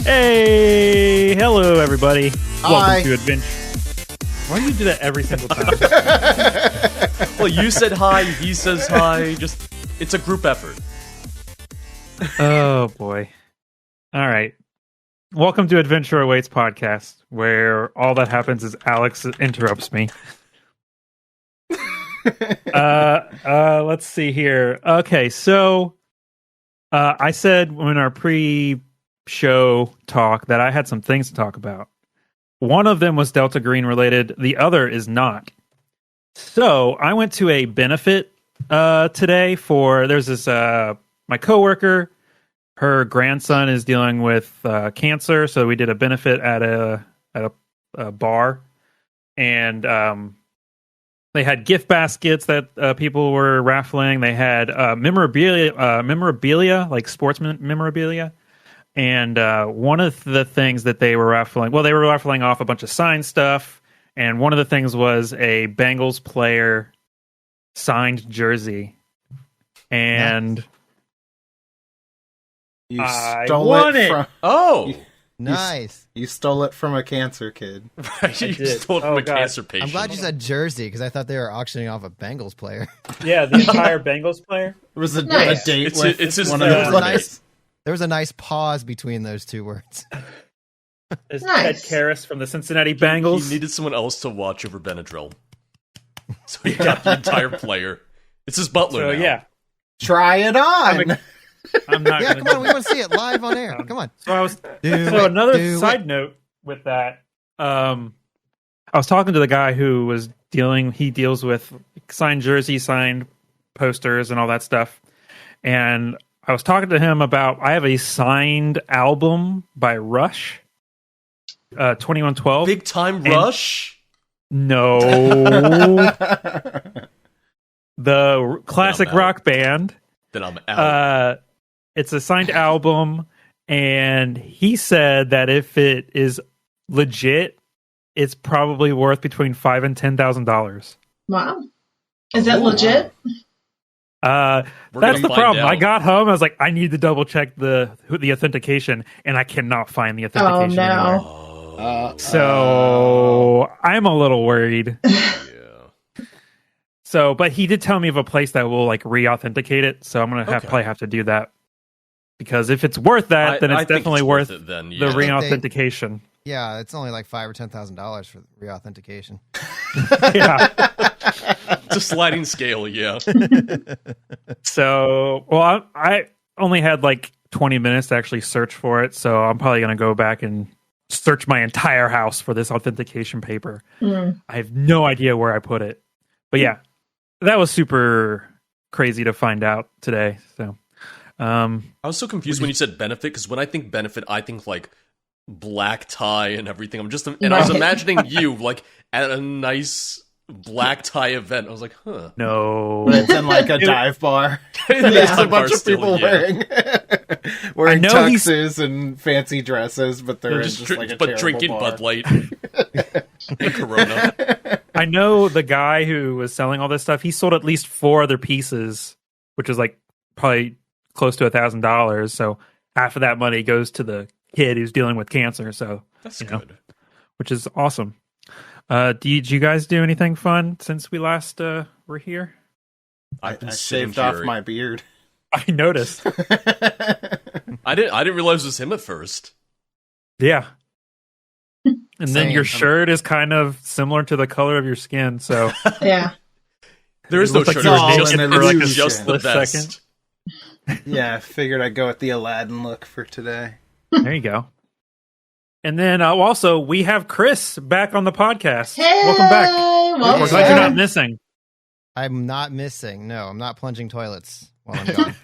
Hey, hello everybody. Hi. Welcome to Adventure. Why do you do that every single time? Well, you said hi, he says hi. Just, it's a group effort. Oh boy. All right. Welcome to Adventure Awaits podcast, where all that happens is Alex interrupts me. Let's see here. Okay, so I said in our pre-show talk that I had some things to talk about. One of them was Delta Green related. The other is not. So I went to a benefit today for, there's this, my coworker, her grandson is dealing with cancer. So we did a benefit at a bar, and they had gift baskets that people were raffling. They had memorabilia, like sports memorabilia. And one of the things that they were raffling, well, they were raffling off a bunch of signed stuff. And one of the things was a Bengals player signed jersey. And you I stole won it it. from... Oh! Nice. You stole it from a cancer kid. Right, you did. stole it from Oh, a God. cancer patient. I'm glad you said jersey because I thought they were auctioning off a Bengals player. Yeah, the entire Bengals player. It was a Nice. date It's- with it's his one of favorite those player. players. There was a nice pause between those two words. It's Nice. Ted Karras from the Cincinnati Bengals. He needed someone else to watch over Benadryl. So he got the entire player. It's his butler So now. yeah, Try it on! I'm not. Yeah, gonna come on, do we that. want to see it live on air. Come on. So I was. Do So it, another do side it. note with that, I was talking to the guy who was he deals with signed jerseys, signed posters, and all that stuff. And I was talking to him about, I have a signed album by Rush, 2112. Big time rush? No. The classic out. rock band. Then I'm out. It's a signed album, and he said that if it is legit, it's probably worth between $5,000 and $10,000. Wow. Is it legit? We're That's gonna the find problem. out. I got home, I was like, I need to double check the authentication, and I cannot find the Oh, authentication anywhere. no. So I'm a little worried. Yeah. So, but he did tell me of a place that will like re-authenticate it. So I'm gonna Okay. probably have to do that, because if it's worth that, then I it's think definitely it's worth it then, the yeah. re-authentication. Yeah, it's only like $5,000 or $10,000 for reauthentication. Yeah. It's a sliding scale, yeah. So, well, I only had like 20 minutes to actually search for it, so I'm probably gonna go back and search my entire house for this authentication paper. Mm. I have no idea where I put it, but yeah, that was super crazy to find out today. So, I was so confused when you said benefit, because when I think benefit, I think like black tie and everything. I was Right. imagining you like at a nice black tie event. I was like, huh. no, But it's in like a dive bar. There's There's a bunch of people wearing I know tuxes and fancy dresses, but they're in just just like a but terrible drinking bar. Bud Light and Corona. I know the guy who was selling all this stuff. He sold at least 4 other pieces, which is like probably close to $1,000. So half of that money goes to the kid who's dealing with cancer. So That's You know. good. which is awesome. Did you guys do anything fun since we last were here? I've been I sitting shaved off here. my beard. I noticed. I didn't realize it was him at first. Yeah. And then your Same. shirt is kind of similar to the color of your skin. So Yeah. There is It no looks like shirt. you were It's just, naked it's for like a just the split best. second. Yeah, I figured I'd go with the Aladdin look for today. there you go. And then also we have Chris back on the podcast. Hey, Welcome back. welcome. We're glad you're not missing. I'm not missing. No, I'm not plunging toilets while I'm gone.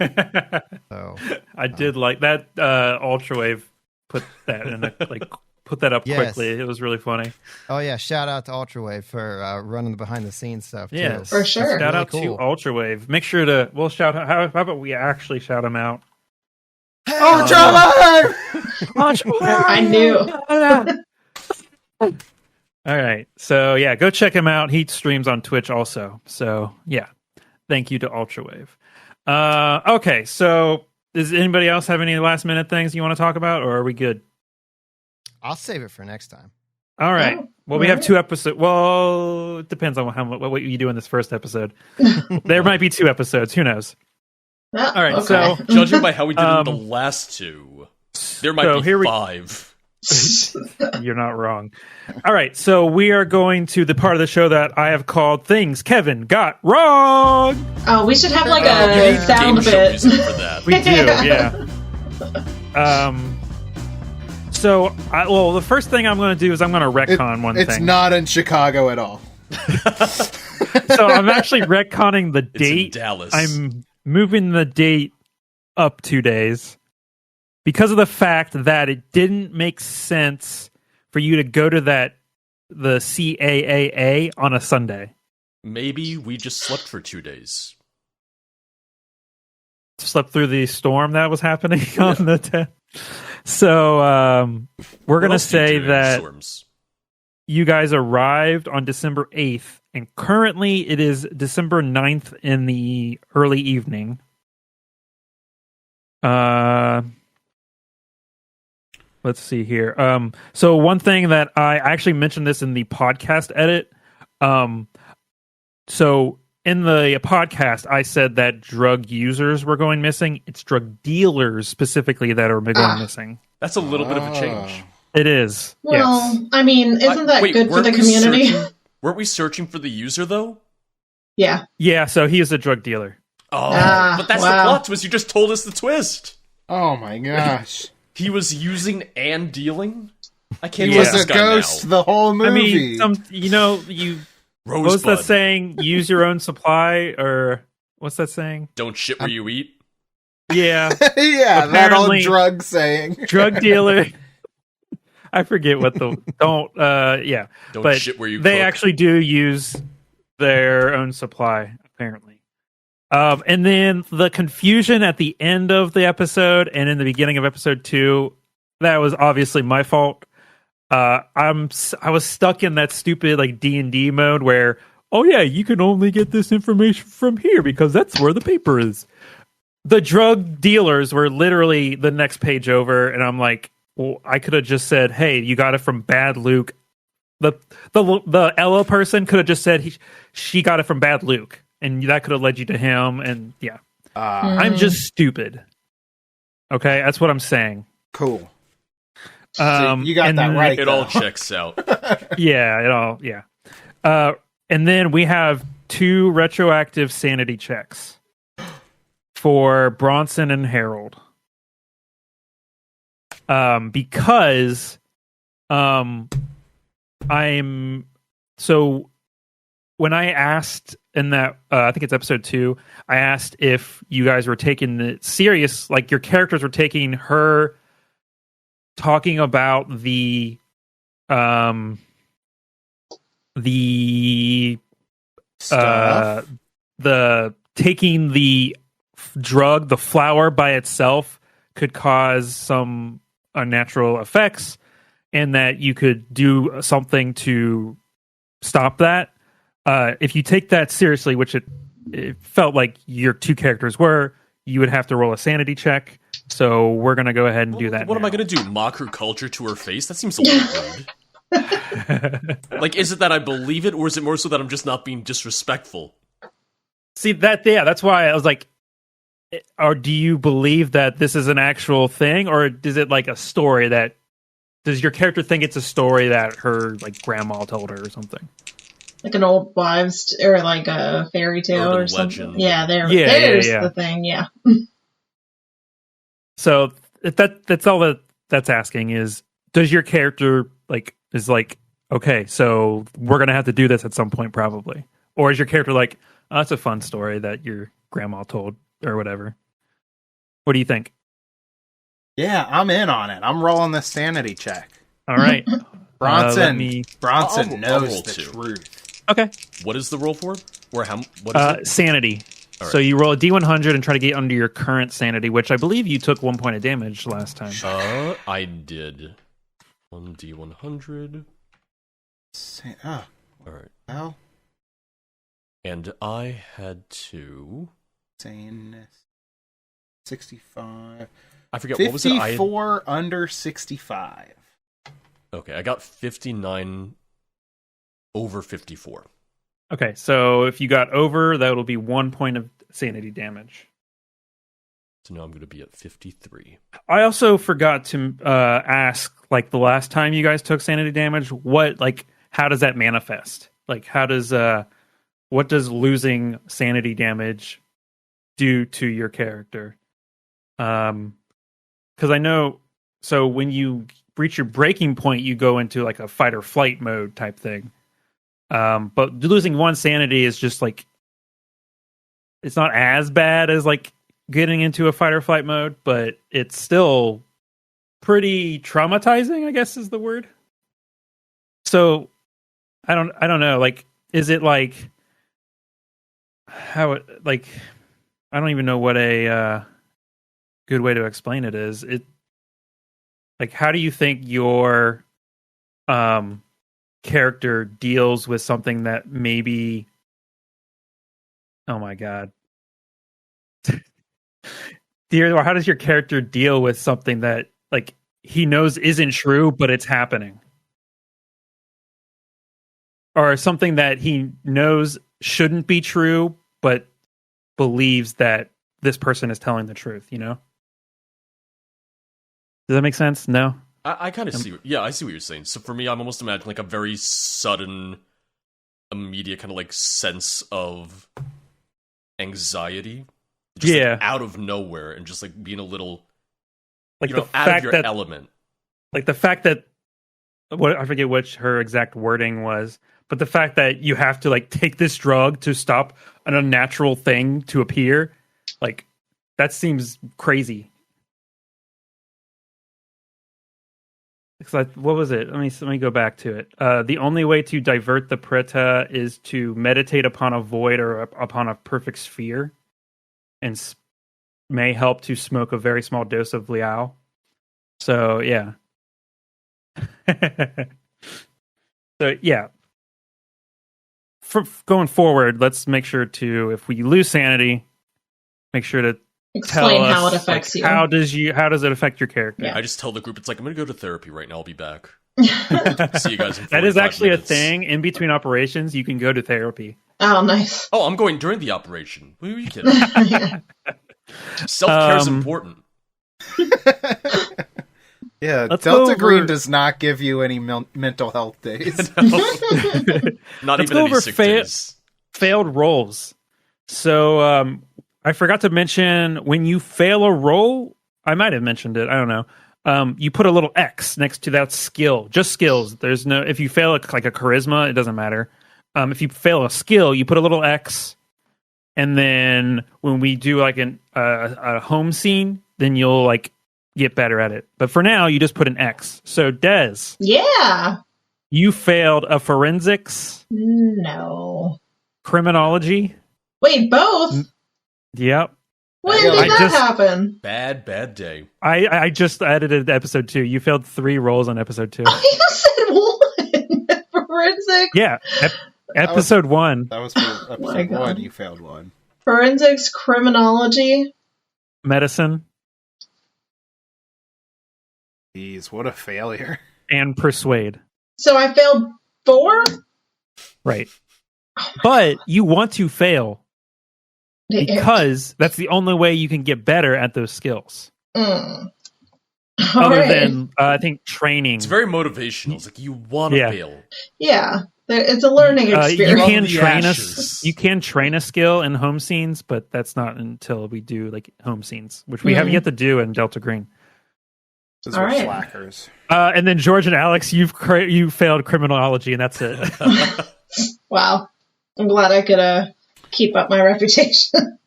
So I did like that Ultrawave put that in a, like put that up Yes. quickly. It was really funny. Oh yeah, shout out to Ultrawave for running the behind the scenes stuff. Yeah, too. For sure. Shout Really out cool. to Ultrawave. Make sure to we'll shout out. How about we actually shout him out? Ultra I knew. All right. So yeah, go check him out. He streams on Twitch also. So yeah, thank you to Ultrawave. Okay. So does anybody else have any last minute things you want to talk about, or are we good? I'll save it for next time. All right. Oh, Well, we have 2 episodes. Well, it depends on what you do in this first episode. There might be 2 episodes. Who knows? Oh, All right. okay. So Judging by how we did in the last 2, there might so be here we- 5. you're not wrong. All right. So we are going to the part of the show that I have called Things Kevin Got Wrong. Oh, we should have like You a need sound game show bit. music for that. We do, yeah. So, the first thing I'm going to do is I'm going to retcon one It's thing. not in Chicago at all. So I'm actually retconning the It's in date. Dallas. I'm moving the date up 2 days because of the fact that it didn't make sense for you to go to the CAAA on a Sunday. Maybe we just slept for 2 days. Slept through the storm that was happening on the 10th. So we're going to else do you say do in that storms? you guys arrived on December 8th, and currently it is December 9th in the early evening. Let's see here. So one thing that I actually mentioned this in the podcast edit. So in the podcast, I said that drug users were going missing. It's drug dealers specifically that are going missing. That's a little bit of a change. It is. Well, Yes. I mean, isn't that Wait, good for weren't the we community? Weren't we searching for the user, though? Yeah. Yeah, so he is a drug dealer. Oh, Ah, but that's the wow. plot twist. You just told us the twist. Oh my gosh. He was using and dealing? I can't He Yeah. trust was this a guy ghost now. the whole movie. I mean, what was that Rosebud. saying? Use your own supply, or what's that saying? Don't shit where you eat. Yeah, yeah, that old Apparently- drug saying. drug dealer. I forget what the yeah, Don't but shit where you they cook. actually do use their own supply apparently. And then the confusion at the end of the episode and in the beginning of episode 2, that was obviously my fault. I was stuck in that stupid like D&D mode where, oh yeah, you can only get this information from here because that's where the paper is. The drug dealers were literally the next page over, and I'm like, well, I could have just said, hey, you got it from Bad Luke. The Ella person could have just said she got it from Bad Luke, and that could have led you to him. And yeah, I'm just stupid. Okay, that's what I'm saying. Cool. So you got that right. It all checks out. Yeah. And then we have 2 retroactive sanity checks for Bronson and Harold. Because when I asked in that I think it's episode 2, I asked if you guys were taking it serious, like your characters were taking her talking about the Stuff. the taking the drug, the flower by itself could cause some unnatural effects, and that you could do something to stop that. If you take that seriously, which it felt like your 2 characters were, you would have to roll a sanity check. So we're going to go ahead and do that. What am I going to do? Mock her culture to her face? That seems a little rude. Like, is it that I believe it, or is it more so that I'm just not being disrespectful? See that? Yeah, that's why I was like, or do you believe that this is an actual thing, or is it like a story that? Does your character think it's a story that her like grandma told her or something? Like an old wives or like a fairy tale Urban or something. legend. Yeah, Yeah. there's the thing. Yeah. So that's all that's asking is, does your character is okay, so we're gonna have to do this at some point probably, or is your character like, oh, that's a fun story that your grandma told or whatever? What do you think? Yeah, I'm in on it. I'm rolling the sanity check. All right, Bronson I'll knows roll the 2. truth. okay. What is the roll for? Or how? What is it? Sanity. So you roll a D100 and try to get under your current sanity, which I believe you took 1 point of damage last time. I did. 1D100. All Alright. well, And I had to... saying 65. I forget, what was it? 54 under 65. Okay, I got 59 over 54. Okay, so if you got over, that will be 1 point of sanity damage. So now I'm going to be at 53. I also forgot to ask, like, the last time you guys took sanity damage, how does that manifest? Like, what does losing sanity damage do to your character? Because I know, so when you reach your breaking point, you go into like a fight or flight mode type thing. But losing 1 sanity is just like, it's not as bad as like getting into a fight or flight mode, but it's still pretty traumatizing, I guess is the word. So I don't know, like, is it like how it, like, I don't even know what a good way to explain it is. It, like, how do you think your character deals with something that maybe, oh my god, how does your character deal with something that, like, he knows isn't true but it's happening, or something that he knows shouldn't be true but believes that this person is telling the truth, you know? Does that make sense? No? I kind of see... Yeah, I see what you're saying. So for me, I'm almost imagining like a very sudden, immediate kind of like sense of anxiety. Just like out of nowhere, and just like being a little, like, out of your element. Like the fact that, I forget which her exact wording was, but the fact that you have to like take this drug to stop an unnatural thing to appear, like, that seems crazy. What was it? Let me go back to it. The only way to divert the Preta is to meditate upon a void or upon a perfect sphere, and may help to smoke a very small dose of Liao. So, yeah. So, yeah. For going forward, let's make sure to, if we lose sanity, make sure to explain tell how us, it affects like, you. How does it affect your character? Yeah. I just tell the group, it's like, I'm going to go to therapy right now. I'll be back. See you guys in 45 That is actually minutes. a thing. In between operations, you can go to therapy. Oh, nice. Oh, I'm going during the operation. What are you kidding? Self-care is important. Yeah, Let's Delta go Green over- does not give you any mental health days. Not Let's even go any over sick days. failed rolls. So I forgot to mention, when you fail a roll, I might have mentioned it, I don't know. You put a little X next to that skill. Just skills. There's no, if you fail like a charisma, it doesn't matter. If you fail a skill, you put a little X, and then when we do like a home scene, then you'll like get better at it. But for now, you just put an X. So Des, Yeah. you failed a forensics, No. criminology. Wait, both? Yep. When Yeah, did I that just- happen? Bad day. I just edited episode 2. You failed 3 rolls on episode 2. Oh, you said one. Forensics. Yeah, episode 1. That was for episode God. 1. You failed one. Forensics, criminology. Medicine Jeez, what a failure. and persuade. So I failed 4? Right. But you want to fail because that's the only way you can get better at those skills. All Other right. than, I think, training. It's very motivational. It's like, you want to Yeah. fail. Yeah. It's a learning You experience. can the train ashes. you can train a skill in home scenes, but that's not until we do like home scenes, which we have yet to do in Delta Green. Those All were right. slackers. And then George and Alex, you failed criminology, and that's it. Wow. I'm glad I could keep up my reputation.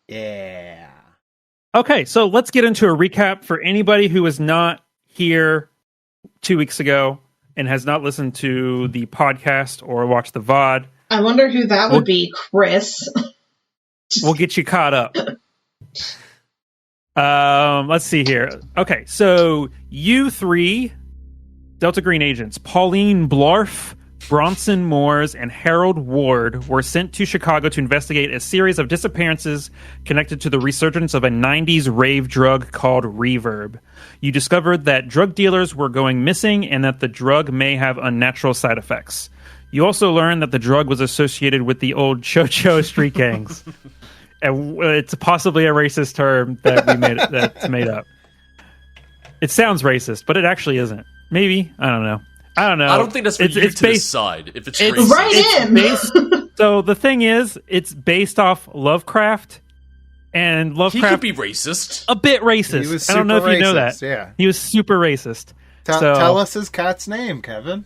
Yeah. Okay, so let's get into a recap for anybody who was not here 2 weeks ago and has not listened to the podcast or watched the VOD. I wonder who that would be, Chris. We'll get you caught up. Let's see here. Okay, so you three Delta Green agents, Pauline Blarf, Bronson Moores, and Harold Ward, were sent to Chicago to investigate a series of disappearances connected to the resurgence of a 90s rave drug called Reverb. You discovered that drug dealers were going missing and that the drug may have unnatural side effects. You also learned that the drug was associated with the old Cho-Cho street gangs. And it's possibly a racist term that that's made up. It sounds racist, but it actually isn't. Maybe. I don't know. I don't think that's for you to decide if it's racist. So the thing is, it's based off Lovecraft, and Lovecraft... He could be racist. A bit racist. He was I don't know if you know that. Yeah. He was super racist. Tell us his cat's name, Kevin.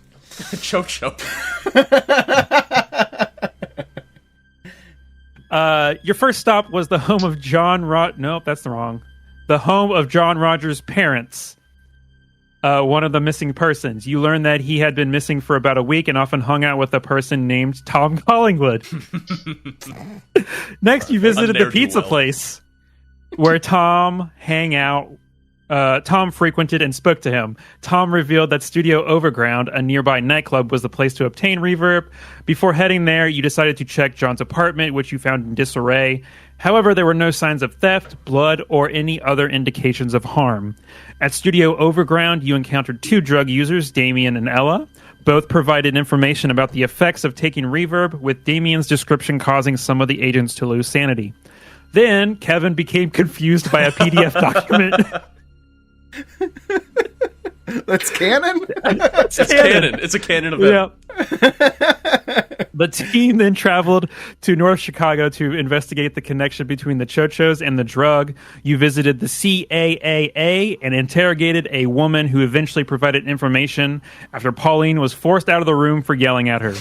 Cho-Cho. Your first stop was the home of Nope, that's wrong. The home of John Rogers' parents. One of the missing persons. You learned that he had been missing for about a week and often hung out with a person named Tom Collingwood. Next, you visited the pizza place where Tom frequented and spoke to him. Tom revealed that Studio Overground, a nearby nightclub, was the place to obtain Reverb. Before heading there, you decided to check John's apartment, which you found in disarray. However, there were no signs of theft, blood, or any other indications of harm. At Studio Overground, you encountered two drug users, Damien and Ella. Both provided information about the effects of taking Reverb, with Damien's description causing some of the agents to lose sanity. Then, Kevin became confused by a PDF document. That's canon? It's canon. It's a canon event. Yep. The team then traveled to North Chicago to investigate the connection between the Cho-Chos and the drug. You visited the CAAA and interrogated a woman who eventually provided information after Pauline was forced out of the room for yelling at her.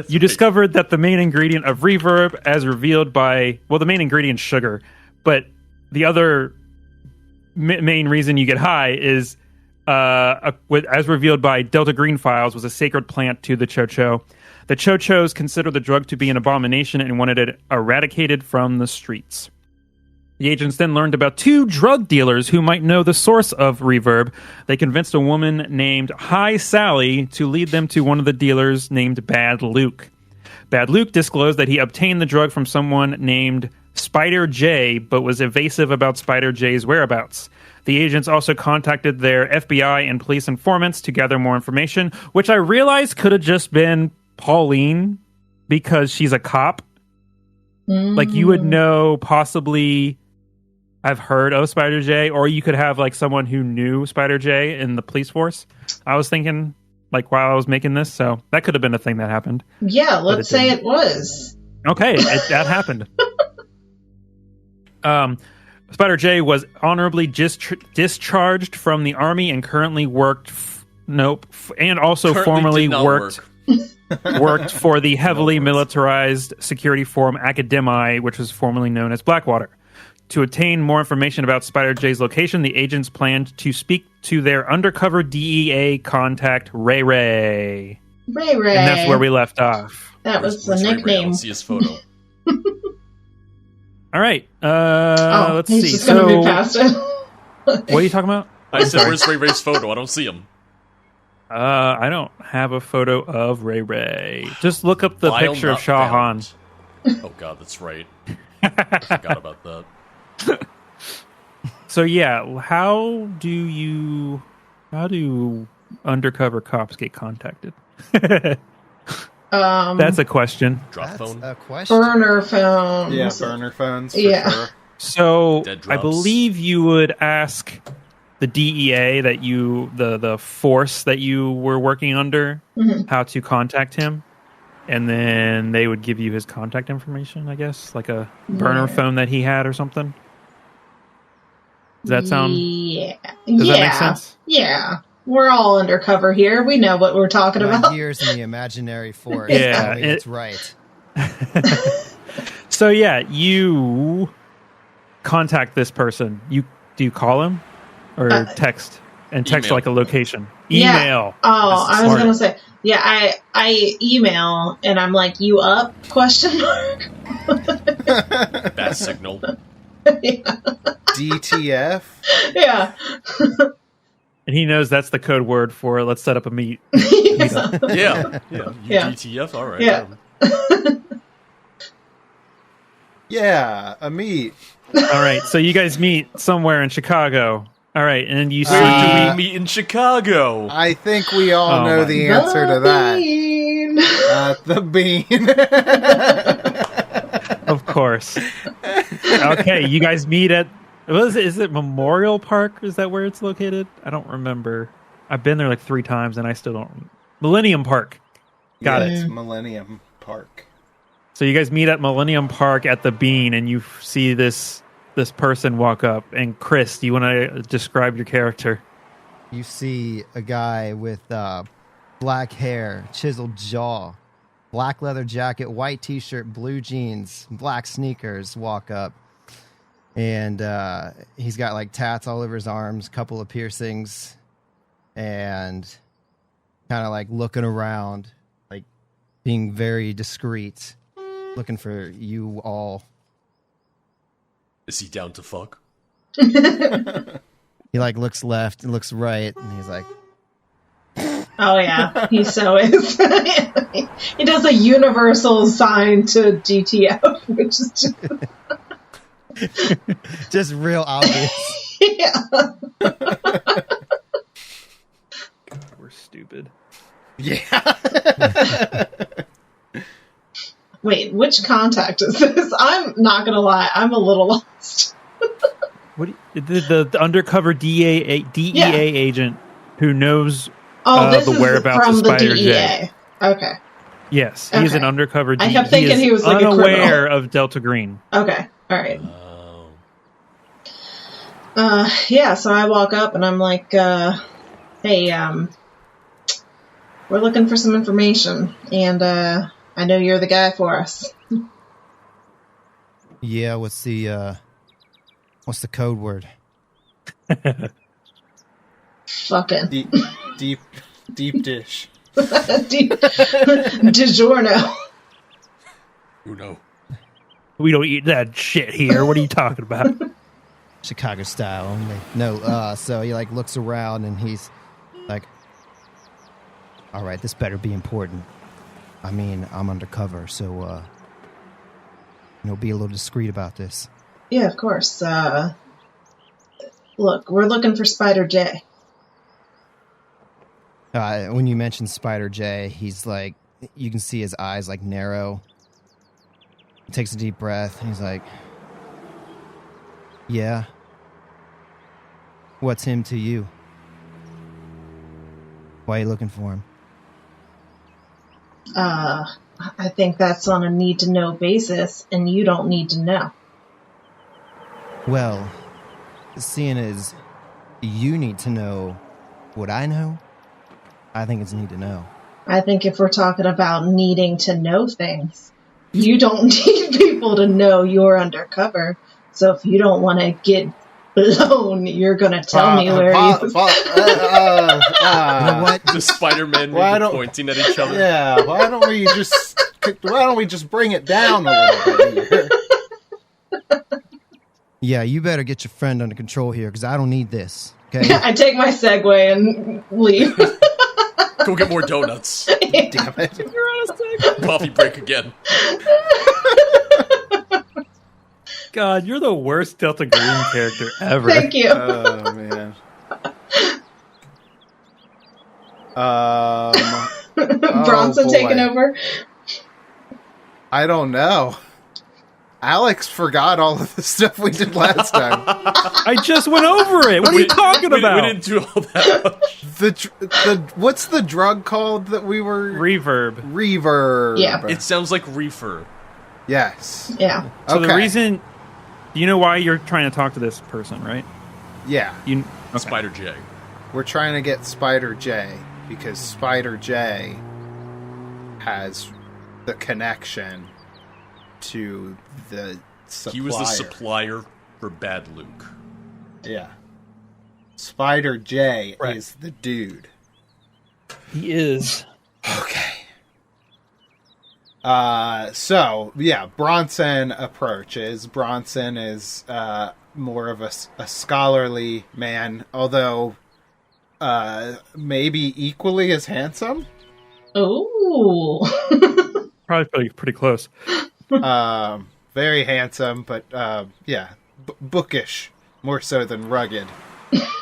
You discovered that the main ingredient of Reverb, as revealed by... Well, the main ingredient is sugar, but the other main reason you get high is... as revealed by Delta Green Files, was a sacred plant to the Cho-Cho. The Cho-Chos considered the drug to be an abomination and wanted it eradicated from the streets. The agents then learned about two drug dealers who might know the source of Reverb. They convinced a woman named Hi Sally to lead them to one of the dealers named Bad Luke. Bad Luke disclosed that he obtained the drug from someone named Spider J, but was evasive about Spider J's whereabouts. The agents also contacted their FBI and police informants to gather more information, which I realized could have just been Pauline because she's a cop. Like, you would know, possibly, I've heard of Spider J, or you could have like someone who knew Spider J in the police force. I was thinking, like, while I was making this, so that could have been a thing that happened. Yeah, let's say it was. Okay, that happened. Spider J was honorably discharged from the army and currently worked worked for the heavily militarized security firm Academi, which was formerly known as Blackwater. To obtain more information about Spider J's location, the agents planned to speak to their undercover DEA contact, Ray Ray. Ray Ray. And that's where we left off. That was the nickname. Ray Ray? I don't see his photo. All right. Let's see. He's just going to be past it. What are you talking about? I said, where's Ray Ray's photo? I don't see him. I don't have a photo of Ray Ray. Just look up the picture of Shah Han. Oh, God, that's right. I forgot about that. So, yeah, how do undercover cops get contacted? That's a question. Drop phone? A question. Burner phones. Yeah, burner phones. For Yeah. Sure. So I believe you would ask the DEA that the force that you were working under, how to contact him, and then they would give you his contact information, I guess, like a burner phone that he had or something. Does that sound? Yeah. Does that make sense? Yeah. We're all undercover here. We know what we're talking about. Years in the imaginary force. Yeah, it's right. So yeah, you contact this person. Do you call him or text? And text Email. like a location. Email. Oh, I was Smart. gonna say, yeah, I email and I'm like, you up? Question mark. Bat signal. DTF. Yeah. And he knows that's the code word for let's set up a meet. Yeah. Yeah. Yeah. UDTF? All right. Yeah. Yeah, a meet. All right, so you guys meet somewhere in Chicago. All right, and you see. Where do we meet in Chicago? I think we all Oh know my the answer to that. Bean. The bean. Of course. Okay, you guys meet at. Is it Memorial Park? Is that where it's located? I don't remember. I've been there like 3 times and I still don't. Millennium Park. Got it. It's Millennium Park. So you guys meet at Millennium Park at the Bean, and you see this person walk up. And Chris, do you want to describe your character? You see a guy with black hair, chiseled jaw, black leather jacket, white t-shirt, blue jeans, black sneakers walk up. And he's got like tats all over his arms, couple of piercings, and kind of like looking around, like being very discreet, looking for you all. Is he down to fuck? He like looks left and looks right, and he's like, Oh yeah, he so is. He does a universal sign to DTF, which is just just real obvious. yeah. We're stupid. Yeah. Wait, which contact is this? I'm not gonna lie, I'm a little lost. What the undercover DEA agent who knows This the is whereabouts from of the Spider DEA. J? Okay. Yes, he's an Okay. undercover DEA. I kept thinking he was like a unaware criminal. of Delta Green. Okay. All right. Oh. Yeah, so I walk up and I'm like, hey, we're looking for some information, and I know you're the guy for us. Yeah, what's the code word? Fucking Deep dish. DiGiorno. Uno. We don't eat that shit here. What are you talking about? Chicago style only. No, so he like looks around and he's like, all right, this better be important. I mean, I'm undercover, so, be a little discreet about this. Yeah, of course. Look, we're looking for Spider J. When you mention Spider J, he's like, you can see his eyes like narrow. He takes a deep breath and he's like, yeah. What's him to you? Why are you looking for him? I think that's on a need-to-know basis, and you don't need to know. Well, seeing as you need to know what I know, I think it's need to know. I think if we're talking about needing to know things, you don't need people to know you're undercover. So if you don't want to get blown, you're going to tell me where you... You know what? The Spider-Man pointing at each other. Yeah, why don't we just bring it down a little bit here? Yeah, you better get your friend under control here, because I don't need this. Okay? I take my Segway and leave. Go get more donuts. Damn it. Coffee break again. God, you're the worst Delta Green character ever. Thank you. Oh man. Bronson boy. taking over. I don't know. Alex forgot all of the stuff we did last time. I just went over it. What are you talking about? We didn't do all that much. What's the drug called that we were... Reverb. Reverb. Yeah. It sounds like reefer. Yes. Yeah. So the Okay. reason... You know why you're trying to talk to this person, right? Yeah. Okay. Spider J. We're trying to get Spider J because Spider J has the connection to the supplier. He was the supplier for Bad Luke. Yeah. Spider J Right. is the dude. He is. Okay. So, yeah, Bronson approaches. Bronson is more of a scholarly man, although maybe equally as handsome. Oh. Probably pretty close. Very handsome, but yeah, bookish, more so than rugged.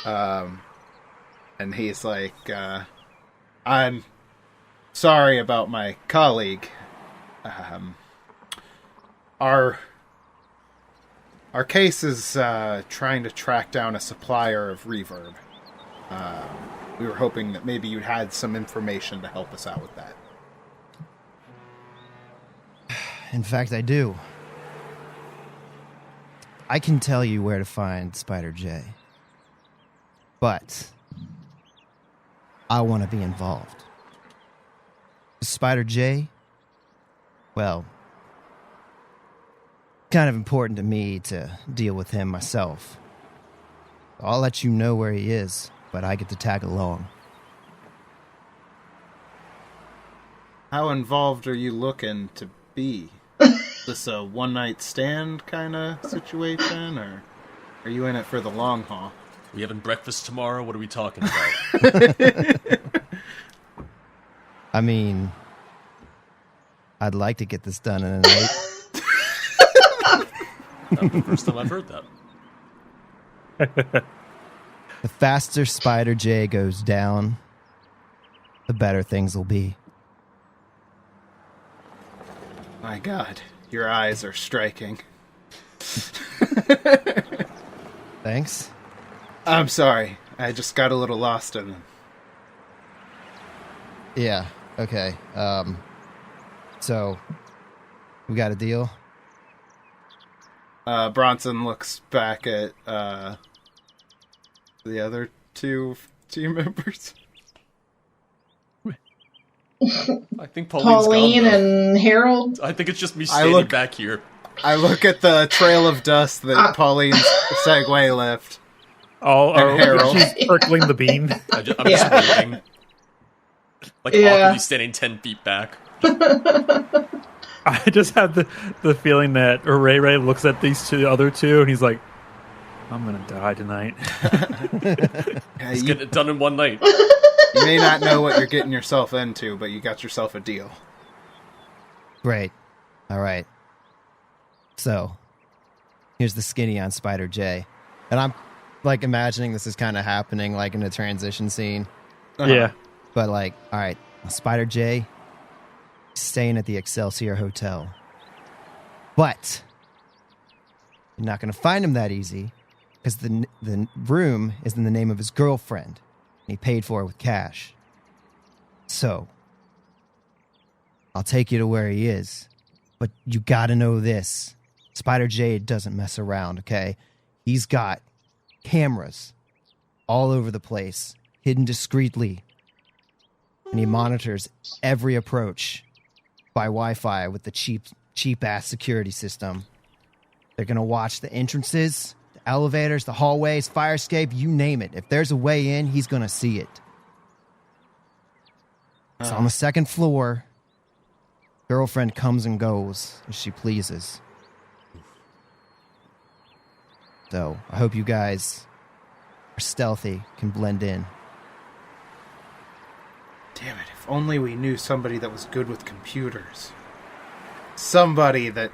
And he's like, I'm sorry about my colleague. Our case is trying to track down a supplier of Reverb. We were hoping that maybe you had some information to help us out with that. In fact, I do. I can tell you where to find Spider J. But I want to be involved. Spider J, well, kind of important to me to deal with him myself. I'll let you know where he is, but I get to tag along. How involved are you looking to be? Is this a one-night stand kind of situation, or are you in it for the long haul? We having breakfast tomorrow? What are we talking about? I mean, I'd like to get this done in a night. Not the first time I've heard that. The faster Spider J goes down, the better things will be. My God, your eyes are striking. Thanks. I'm sorry. I just got a little lost in them. Yeah, okay. So, we got a deal? Bronson looks back at the other two team members. I think Pauline gone, and Harold. I think it's just me standing back here. I look at the trail of dust that Pauline's Segway left. Harold. She's circling the beam. I'm just waiting. Like awkwardly standing 10 feet back. I just have the feeling that Ray looks at these other two, and he's like, I'm going to die tonight. He's getting it done in one night. You may not know what you're getting yourself into, but you got yourself a deal. Great. All right. So, here's the skinny on Spider J. And I'm, like, imagining this is kind of happening, like, in a transition scene. Yeah. But, like, all right, Spider J, staying at the Excelsior Hotel. But you're not going to find him that easy, because the room is in the name of his girlfriend. He paid for it with cash. So, I'll take you to where he is. But you gotta know this. Spider J doesn't mess around, okay? He's got cameras all over the place, hidden discreetly. And he monitors every approach by Wi-Fi with the cheap-ass security system. They're gonna watch the entrances, elevators, the hallways, fire escape, you name it. If there's a way in, he's going to see it. It's on the second floor. Girlfriend comes and goes as she pleases. So, I hope you guys are stealthy, can blend in. Damn it, if only we knew somebody that was good with computers. Somebody that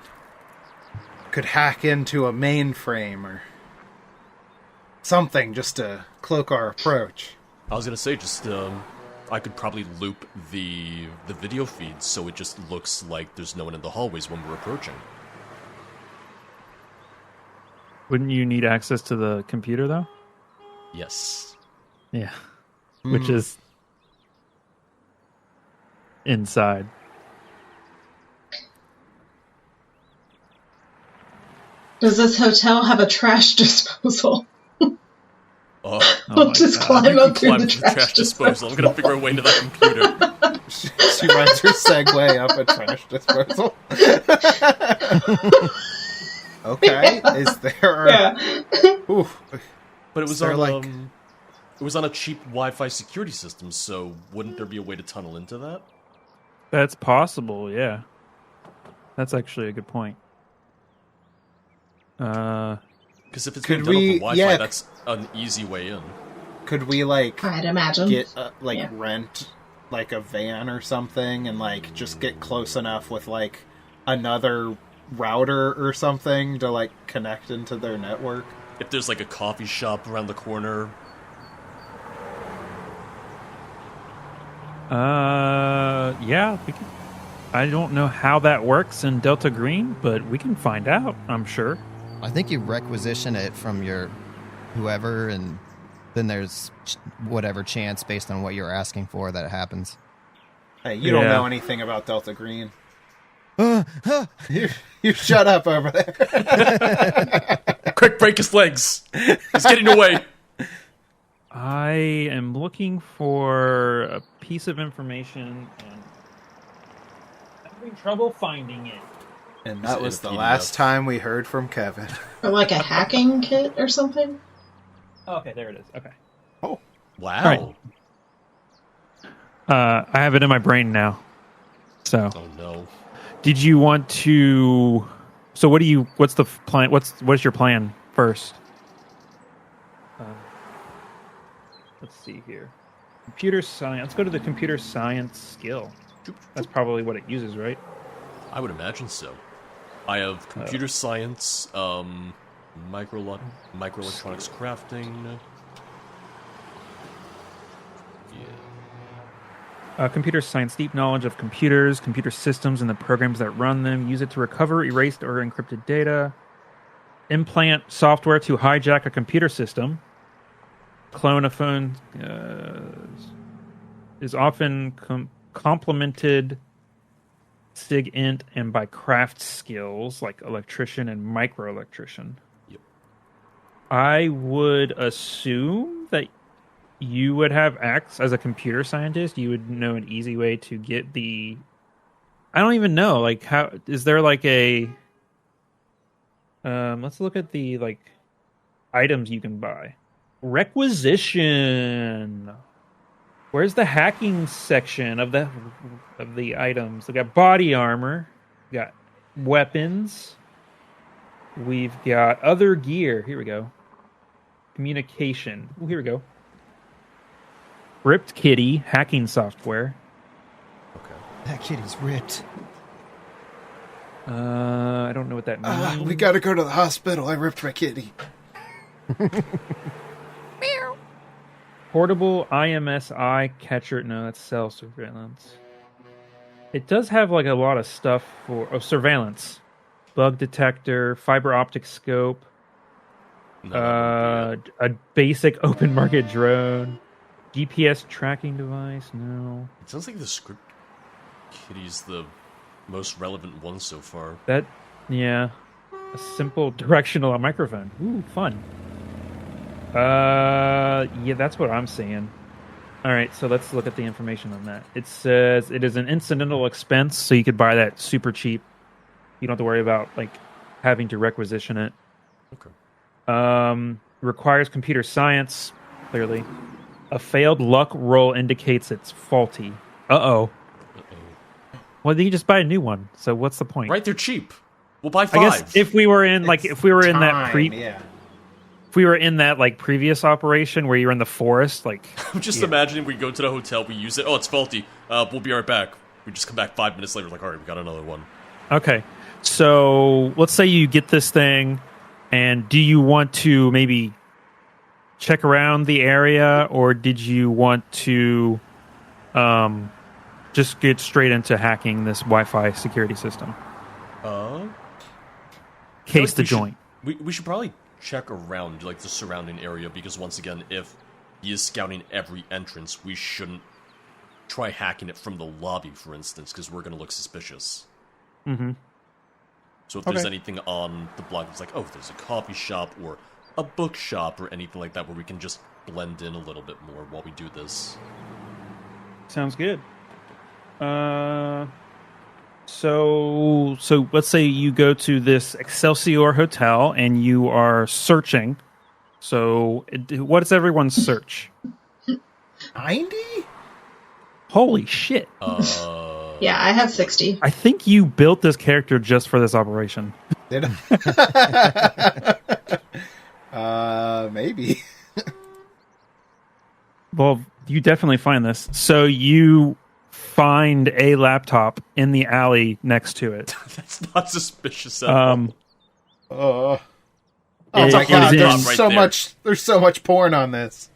could hack into a mainframe or something just to cloak our approach. I was gonna say, just I could probably loop the video feed so it just looks like there's no one in the hallways when we're approaching. Wouldn't you need access to the computer, though? Yes. Yeah. Which is inside. Does this hotel have a trash disposal? We'll just climb up through the trash disposal. I'm gonna figure a way into that computer. She rides her Segway up a trash disposal. Okay, is there? Yeah. Oof. But it was there on like It was on a cheap Wi-Fi security system, so wouldn't there be a way to tunnel into that? That's possible, yeah. That's actually a good point. Because if it's being done over Wi-Fi, that's an easy way in. Could we, like, I'd imagine. get, rent, like, a van or something and, like, just get close enough with, like, another router or something to, like, connect into their network? If there's, like, a coffee shop around the corner. Yeah, we can. I don't know how that works in Delta Green, but we can find out, I'm sure. I think you requisition it from your whoever, and then there's whatever chance based on what you're asking for that it happens. Hey, you don't know anything about Delta Green. You shut up over there. Quick, break his legs. He's getting away. I am looking for a piece of information and having trouble finding it. And that was the last time we heard from Kevin. Or like a hacking kit or something? Okay, there it is. Okay. Oh. Wow. Right. I have it in my brain now. So. Oh no. Did you want to? So what's the plan? What's your plan first? Let's see here. Computer science. Let's go to the computer science skill. That's probably what it uses, right? I would imagine so. I have computer science, microelectronics crafting. Computer science, deep knowledge of computers, computer systems, and the programs that run them. Use it to recover erased or encrypted data. Implant software to hijack a computer system. Clone a phone is often complemented SIG-int and by craft skills like electrician and microelectrician. Yep. I would assume that you would have access as a computer scientist. You would know an easy way to get the. I don't even know. Like, how is there like a? Let's look at the like items you can buy. Requisition. Where's the hacking section of the items? We got body armor, we got weapons, we've got other gear. Here we go. Communication. Ooh, here we go. Ripped kitty, hacking software. Okay. That kitty's ripped. I don't know what that means. We gotta go to the hospital. I ripped my kitty. Portable IMSI catcher. No, that's cell surveillance. It does have like a lot of stuff for surveillance, bug detector, fiber optic scope, a basic open market drone, GPS tracking device. No, It sounds like the script kitty's the most relevant one so far. a simple directional microphone. Ooh, fun. Yeah, that's what I'm seeing. All right, so let's look at the information on that. It says it is an incidental expense, so you could buy that super cheap. You don't have to worry about like having to requisition it. Okay. Requires computer science, clearly. A failed luck roll indicates it's faulty. Uh-oh. Well, then you just buy a new one. So what's the point? Right, they're cheap. We'll buy 5. I guess if we were in like if we were in that if we were in that like previous operation where you were in the forest, like I'm just imagining we go to the hotel, we use it. Oh, it's faulty. We'll be right back. We just come back 5 minutes later, like, all right, we got another one. Okay, so let's say you get this thing, and do you want to maybe check around the area, or did you want to just get straight into hacking this Wi-Fi security system? Case the joint. We should probably check around like the surrounding area, because once again, if he is scouting every entrance, we shouldn't try hacking it from the lobby, for instance, because we're going to look suspicious. Mm-hmm. So if there's anything on the block that's like, oh, there's a coffee shop or a bookshop or anything like that where we can just blend in a little bit more while we do this. Sounds good. So let's say you go to this Excelsior hotel and you are searching So, what is everyone's search? 90? Holy shit! Yeah, I have 60. I think you built this character just for this operation. Did I? Maybe. Well, you definitely find this. So you find a laptop in the alley next to it. That's not suspicious at all. Oh It my god! is There's right so there. much. There's so much porn on this.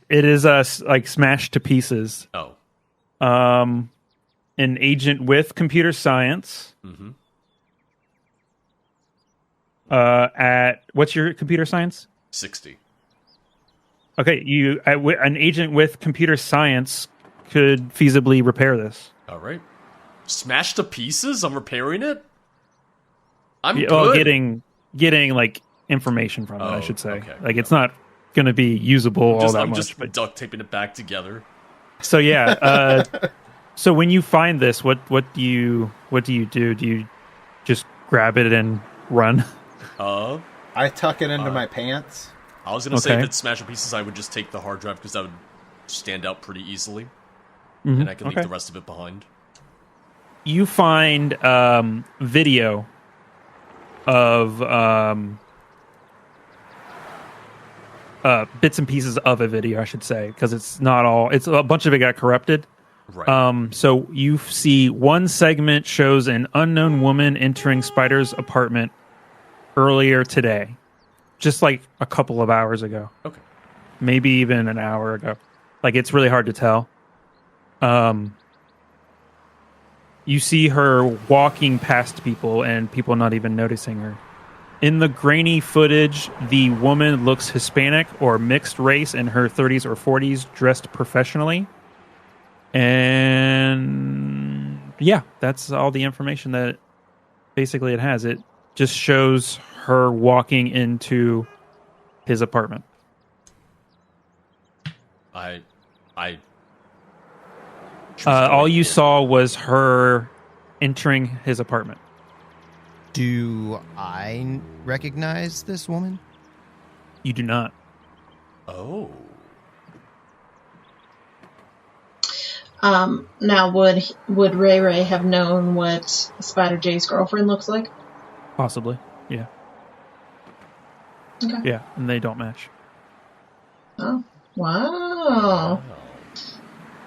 It is like smashed to pieces. Oh. An agent with computer science. Mm-hmm. At what's your computer science? 60. Okay, an agent with computer science could feasibly repair this. All right. Smashed to pieces? I'm repairing it? I'm good. Well, getting like information from it, I should say. Okay. Like it's not going to be usable all that I'm much. just duct taping it back together. So yeah. So when you find this, what do you do? Do you just grab it and run? I tuck it into my pants. I was going to say Okay. if it's smashed to pieces, I would just take the hard drive because that would stand out pretty easily. Mm-hmm. And I can leave the rest of it behind. You find video of bits and pieces of a video, I should say, because it's not all. It's a bunch of it got corrupted. Right. So you see one segment shows an unknown woman entering Spider's apartment earlier today, just like a couple of hours ago. Okay. Maybe even an hour ago. Like it's really hard to tell. You see her walking past people and people not even noticing her. In the grainy footage, the woman looks Hispanic or mixed race in her 30s or 40s, dressed professionally. And yeah, that's all the information that basically it has. It just shows her walking into his apartment. All you saw was her entering his apartment. Do I recognize this woman? You do not. Oh. Now, would Ray Ray have known what Spider J's girlfriend looks like? Possibly. Yeah. Okay. Yeah, and they don't match. Oh, wow.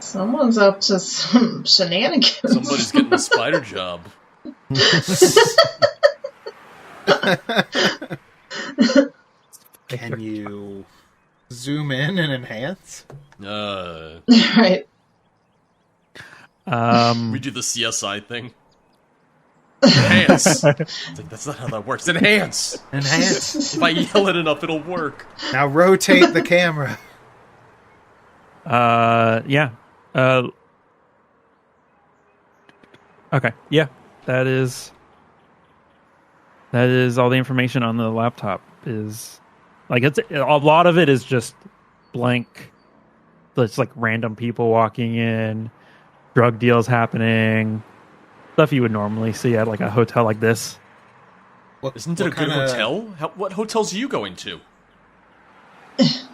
Someone's up to some shenanigans. Somebody's getting a spider job. Can you zoom in and enhance? Right. We do the CSI thing. Enhance. It's like, that's not how that works. Enhance. Enhance. If I yell it enough, it'll work. Now rotate the camera. Yeah. Okay. Yeah. That is all the information on the laptop. Is like it's a lot of it is just blank. It's like random people walking in, drug deals happening, stuff you would normally see at like a hotel like this. Isn't it a good hotel? What hotels are you going to?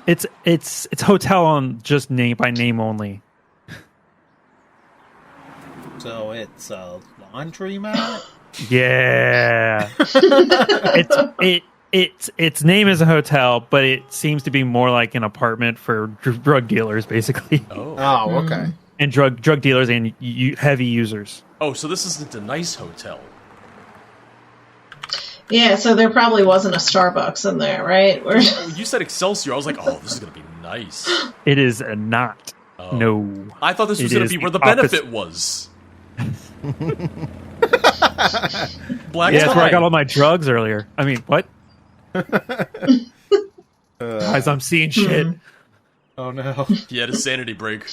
It's hotel on just name by name only. So it's a laundromat? Yeah. Its name is a hotel, but it seems to be more like an apartment for drug dealers, basically. Oh, okay. And drug dealers and heavy users. Oh, so this isn't a nice hotel. Yeah, so there probably wasn't a Starbucks in there, right? Where... You said Excelsior. I was like, oh, this is going to be nice. It is not. Oh. No. I thought this was going to be where the benefit was. Black Yeah, that's where I tie. got all my drugs earlier. I mean, what? Guys, I'm seeing shit. Oh no. He had a sanity break.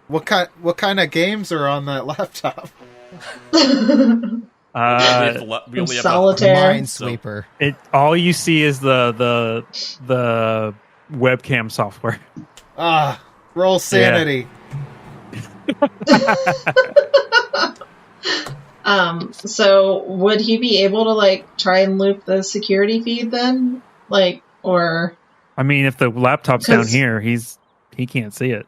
What kind of games are on that laptop? We only have Solitaire. Minesweeper. All you see is the webcam software. Roll sanity. So would he be able to like try and loop the security feed then? Like, or I mean, if the laptop's down here, he can't see it.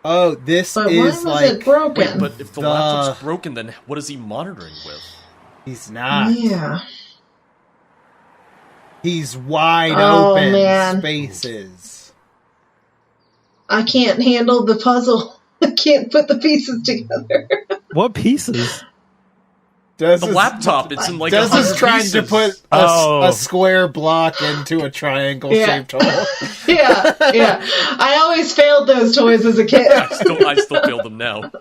Oh, this but is why was like it broken? But if the laptop's broken, then what is he monitoring with? he's not. Yeah. He's wide Oh, open man. spaces. I can't handle the puzzle. I can't put the pieces together. What pieces? Does The laptop, it's in like Does 100 is trying pieces. to put a square block into a triangle-shaped hole. Yeah. I always failed those toys as a kid. I still feel them now.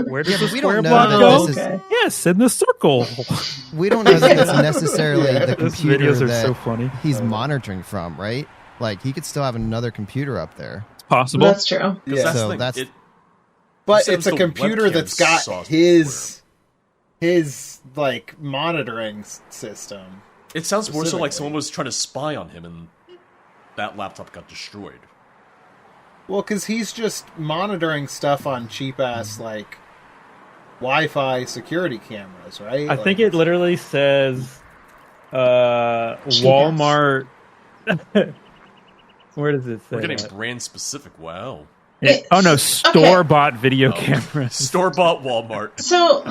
Where does the we square don't know block that go? this is- Okay. Yes, in the circle. We don't know that it's necessarily the Those computer videos are that so funny. he's monitoring from, right? Like, he could still have another computer up there. It's possible. That's true. 'Cause Yeah. that's So the thing, that's- But said it's it a was the computer webcam that's got software. his like monitoring system. It sounds more so like Specifically. someone was trying to spy on him and that laptop got destroyed. Well, because he's just monitoring stuff on cheap-ass, like, Wi-Fi security cameras, right? I think it literally says Walmart. Where does it say? We're getting that? brand specific, wow. Oh no, store-bought video cameras. Store-bought Walmart. So,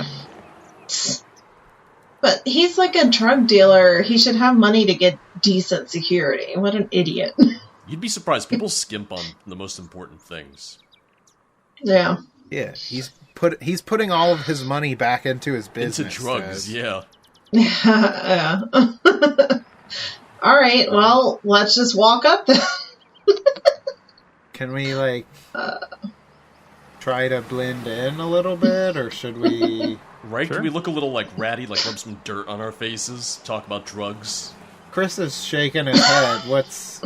but he's like a drug dealer. He should have money to get decent security. What an idiot. You'd be surprised. People skimp on the most important things. Yeah. Yeah, he's putting all of his money back into his business. Into drugs, yeah. Yeah. All right. Well, let's just walk up then. Can we, like, try to blend in a little bit, or should we... Right? Sure. Can we look a little, like, ratty, like rub some dirt on our faces, talk about drugs? Chris is shaking his head. What's...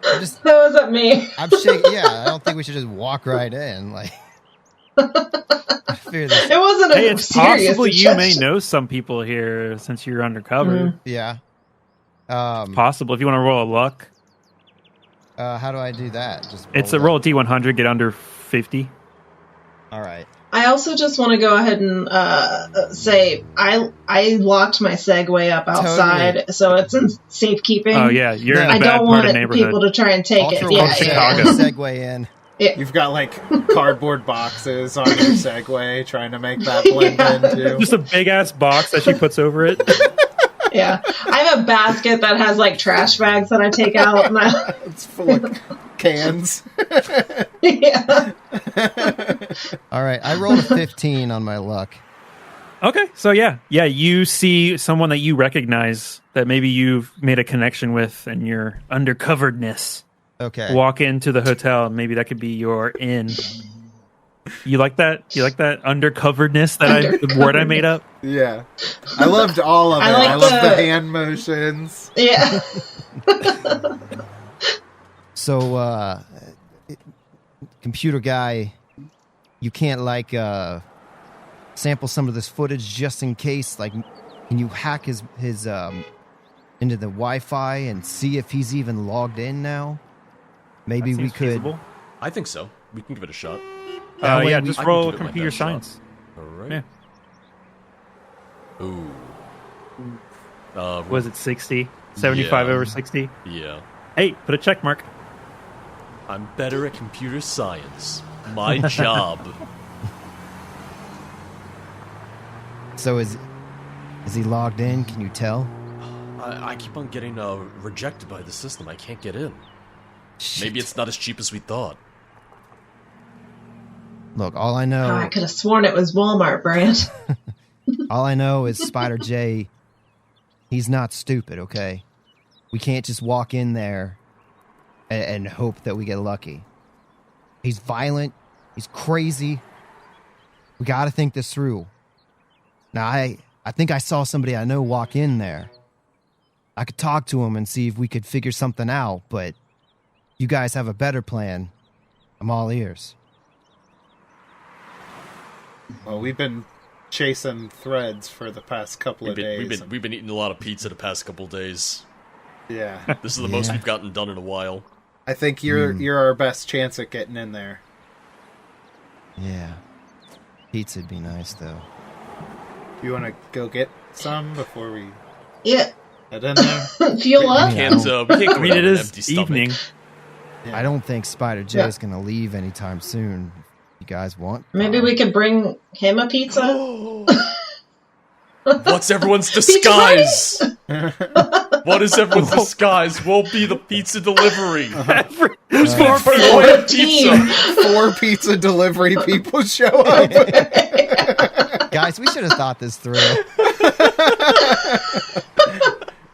That wasn't me. I'm shaking. Yeah, I don't think we should just walk right in. Like, I fear this. It wasn't a Hey, it's serious possible you may suggestion. know some people here since you're undercover. Yeah. Possible. If you want to roll a luck, How do I do that? Just it's a roll D100, get under 50. All right. I also just want to go ahead and say I locked my Segway up outside, so it's in safekeeping. Oh yeah, you're in a I bad don't part of want the neighborhood. people to try and take Ultra it. Yeah, One yeah. Chicago. segue in. You've got, like, cardboard boxes on your Segway trying to make that blend in, too. Just a big ass box that she puts over it. Yeah. I have a basket that has like trash bags that I take out. And It's full of cans. yeah. All right. I rolled a 15 on my luck. Okay, so yeah, you see someone that you recognize that maybe you've made a connection with in your undercoverness. Okay. Walk into the hotel, and maybe that could be your in. You like that? You like that undercoverness the word I made up? Yeah. I loved all of it. I like I loved the- the hand motions. Yeah. So, computer guy, you can't like sample some of this footage just in case. Like, can you hack his into the Wi-Fi and see if he's even logged in now? Maybe That we seems could. feasible. I think so. We can give it a shot. That way Yeah, we- just I can roll give it my computer best shot. science. Alright. Yeah. Ooh. Was it 60? 75 Yeah. over 60? Yeah. Hey, put a check mark. I'm better at computer science. My job. So is he logged in? Can you tell? I keep on getting rejected by the system. I can't get in. Shit. Maybe it's not as cheap as we thought. Look, all I know. I could have sworn it was Walmart brand. All I know is Spider J, he's not stupid, okay? We can't just walk in there and hope that we get lucky. He's violent. He's crazy. We got to think this through. Now, I think I saw somebody I know walk in there. I could talk to him and see if we could figure something out, but you guys have a better plan. I'm all ears. Well, we've been chasing threads for the past couple of days. We've been eating a lot of pizza the past couple days. Yeah. This is the most we've gotten done in a while. I think you're our best chance at getting in there. Yeah. Pizza'd be nice, though. You want to go get some before we Yeah. head in there? Fuel up? We can't go I in mean, it with an is empty stomach. evening. Yeah. I don't think Spider J's going to leave anytime soon. You guys want? Maybe we could bring him a pizza? What's everyone's disguise? What is everyone's disguise? Won't be the pizza delivery. Who's going for What a the team. pizza? 4 pizza delivery people show up. Guys, we should have thought this through.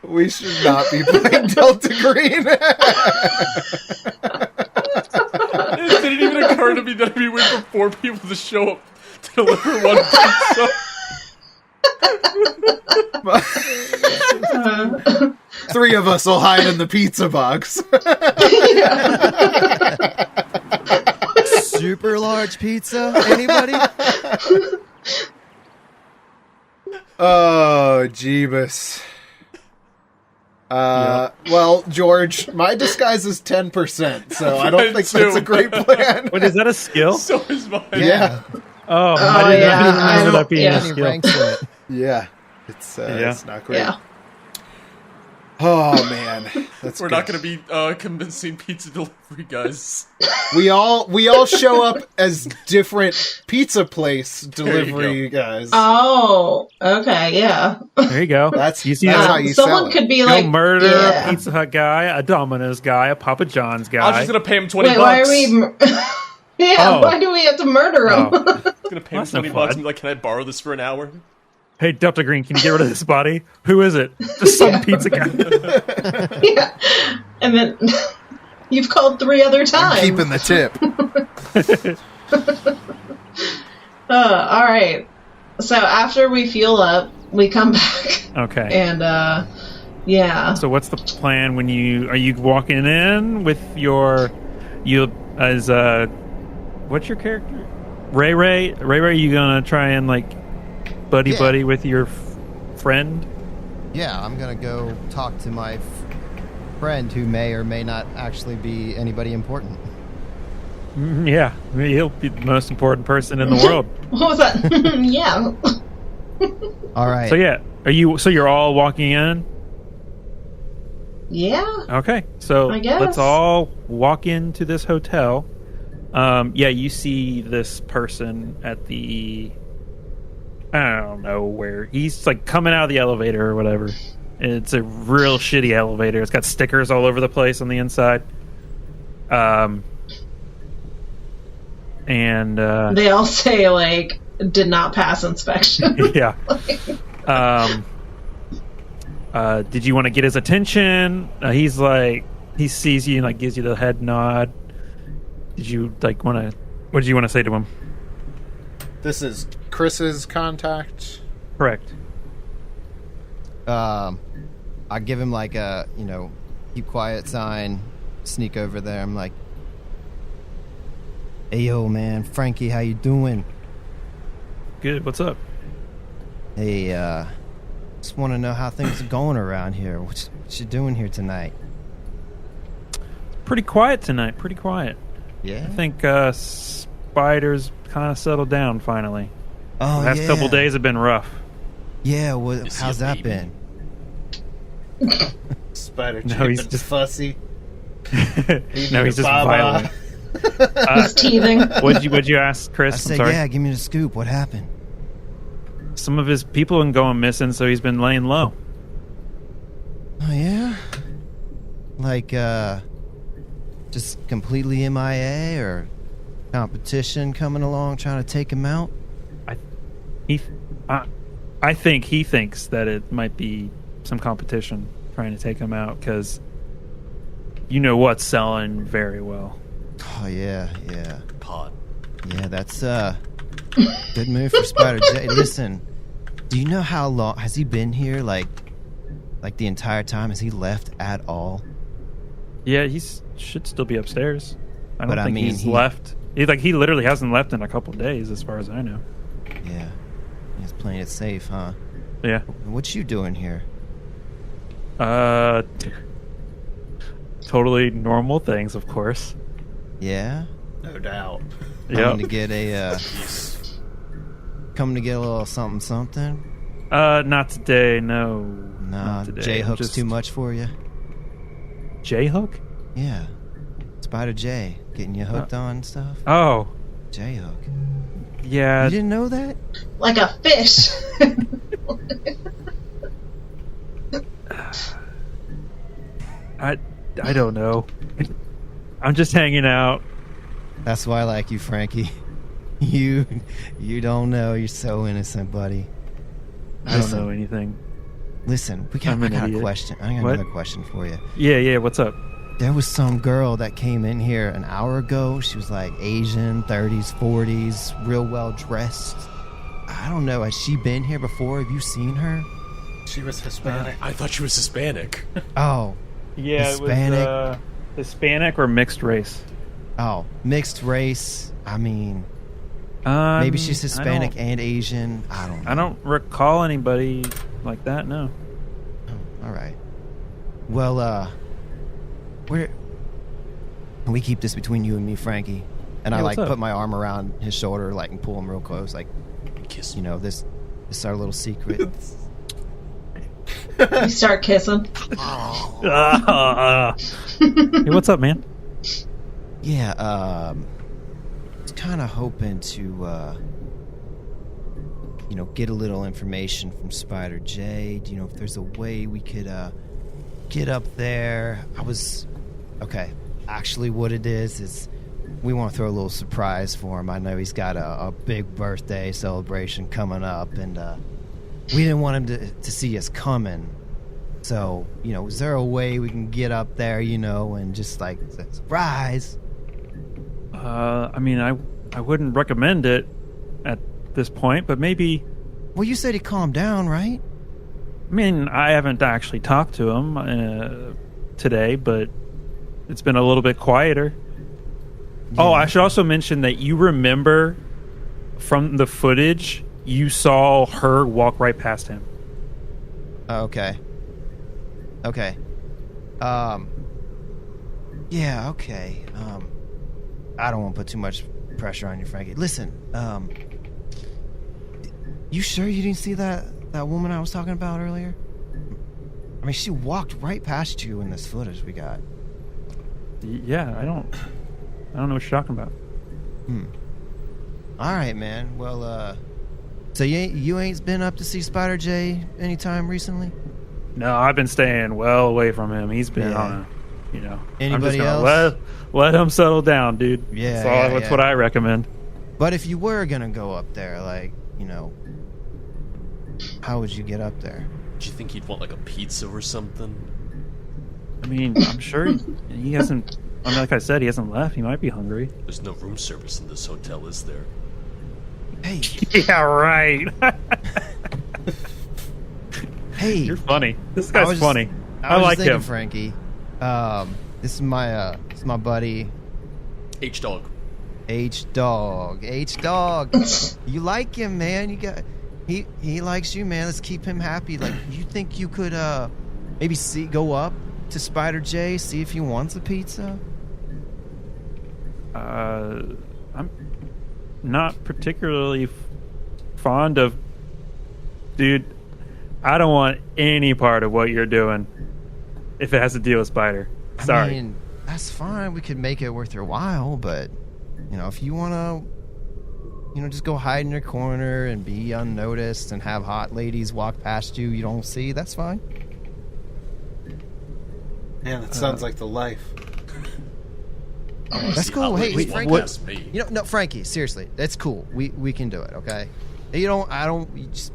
We should not be playing Delta Green. It didn't even occur to me that we wait for 4 people to show up to deliver one pizza. 3 of us will hide in the pizza box. Super large pizza? Anybody? Oh, Jeebus. Well, George, my disguise is 10%, so I don't Mine think too. that's a great plan. Wait, is that a skill? So is mine. Yeah, Oh, Oh, I didn't yeah, remember that being yeah. a Any skill. ranks in it. yeah. It's not great. Yeah. Oh man, that's We're good. not going to be convincing pizza delivery guys. We all show up as different pizza place delivery guys. Oh, okay, yeah. There you go. That's you see that's that? how you sell Someone it. could be Go like, murder yeah. a Pizza Hut guy, a Domino's guy, a Papa John's guy. I'm just going to pay him 20 Wait, bucks. why are we... yeah, Oh. why do we have to murder him? Oh. I'm going to pay him That's no 20 bucks fun. and be like, can I borrow this for an hour? Hey, Delta Green, can you get rid of this body? Who is it? Just some pizza guy. Yeah. And then you've called 3 other times. Keeping the tip. All right. So after we fuel up, we come back. Okay. And, yeah. So what's the plan when are you walking in with what's your character? Ray, you gonna try and like buddy with your friend? Yeah, I'm going to go talk to my friend who may or may not actually be anybody important. Yeah, I mean, he'll be the most important person in the world. What was that? Yeah. All right. So yeah, you're all walking in? Yeah. Okay, so I guess. let's all walk into this hotel. Yeah, you see this person at the, I don't know where. He's like coming out of the elevator or whatever. It's a real shitty elevator. It's got stickers all over the place on the inside. And They all say, like, did not pass inspection. yeah. Did you want to get his attention? He's like, he sees you and like gives you the head nod. Did you like want to? What did you want to say to him? This is Chris's contact. Correct. I give him like a, keep quiet sign, sneak over there. I'm like, hey, yo, man, Frankie, how you doing? Good. What's up? Hey, just want to know how things are going around here. What you doing here tonight? Pretty quiet tonight. Pretty quiet. Yeah? I think Spider's kind of settled down finally. Oh, The last couple days have been rough. Yeah, Is he how's a that baby? been? Spider No, he's and just- fussy. No, he's just Baba. violent. He's teething. What'd you ask, Chris? I I'm said, sorry. yeah, give me the scoop. What happened? Some of his people have been going missing, so he's been laying low. Oh, yeah? Like, just completely MIA or competition coming along trying to take him out? I think he thinks that it might be some competition trying to take him out because you know what's selling very well. Oh, yeah. Pot. Yeah, that's good move for Spider J. Listen, do you know how long has he been here? Like the entire time? Has he left at all? Yeah, should still be upstairs. I don't But I think mean, he's he- left. He literally hasn't left in a couple days, as far as I know. Yeah, he's playing it safe, huh? Yeah. What you doing here? Totally normal things, of course. Yeah, No doubt. Coming to get a little something. Not today. No. Nah, not today. J-Hook's too much for you. J-Hook? Yeah, Spider J getting you hooked on stuff. Oh, J-Hook. yeah. You didn't know that? Like a fish. I don't know. I'm just hanging out. That's why I like you, Frankie. You don't know. You're so innocent, buddy. I don't know anything. Listen, I got a question. I got another question for you. Yeah. What's up? There was some girl that came in here an hour ago. She was like Asian, 30s, 40s, real well dressed. I don't know. Has she been here before? Have you seen her? She was Hispanic. I thought she was Hispanic. Oh. Yeah, Hispanic. It was Hispanic or mixed race. Oh, mixed race. I mean, maybe she's Hispanic and Asian. I don't know. I don't recall anybody like that, no. Oh, all right. Well, can we keep this between you and me, Frankie? And Yeah, I what's up? put my arm around his shoulder, and pull him real close, Kiss. this is our little secret. You start kissing. Hey, what's up, man? Yeah, I was kind of hoping to, get a little information from Spider J. Do you know if there's a way we could, get up there? Actually what it is we want to throw a little surprise for him. I know he's got a big birthday celebration coming up, and, we didn't want him to see us coming. So, is there a way we can get up there, and just, surprise? I mean, I wouldn't recommend it at this point, but maybe... Well, you said he calmed down, right? I mean, I haven't actually talked to him today, but it's been a little bit quieter. Yeah. Oh, I should also mention that you remember from the footage, you saw her walk right past him. Okay. Yeah, okay. I don't want to put too much pressure on you, Frankie. Listen, you sure you didn't see that woman I was talking about earlier? I mean, she walked right past you in this footage we got. Yeah, I don't know what you're talking about. All right, man. Well, so you ain't been up to see Spider J anytime recently? No, I've been staying well away from him. He's been Yeah. on I'm Anybody just else? gonna let him settle down, dude. Yeah, That's what I recommend. But if you were gonna go up there, how would you get up there? Do you think he'd want a pizza or something? I mean, I'm sure he hasn't. I mean, like I said, he hasn't left. He might be hungry. There's no room service in this hotel, is there? Hey, Yeah, right. hey. You're funny. This guy's funny. I was like just thinking, him. Frankie. This is my buddy H-Dog. H-Dog. You like him, man. He likes you, man. Let's keep him happy. You think you could maybe go up to Spider J, see if he wants a pizza? I'm not particularly fond of. Dude, I don't want any part of what you're doing if it has to deal with Spider. Sorry. I mean, that's fine. We could make it worth your while, but if you want to, just go hide in your corner and be unnoticed and have hot ladies walk past you don't see, that's fine. Man, that sounds like the life. That's cool. Hey, Wait, Frankie. ask me. No, Frankie. Seriously, that's cool. We can do it. Okay. You just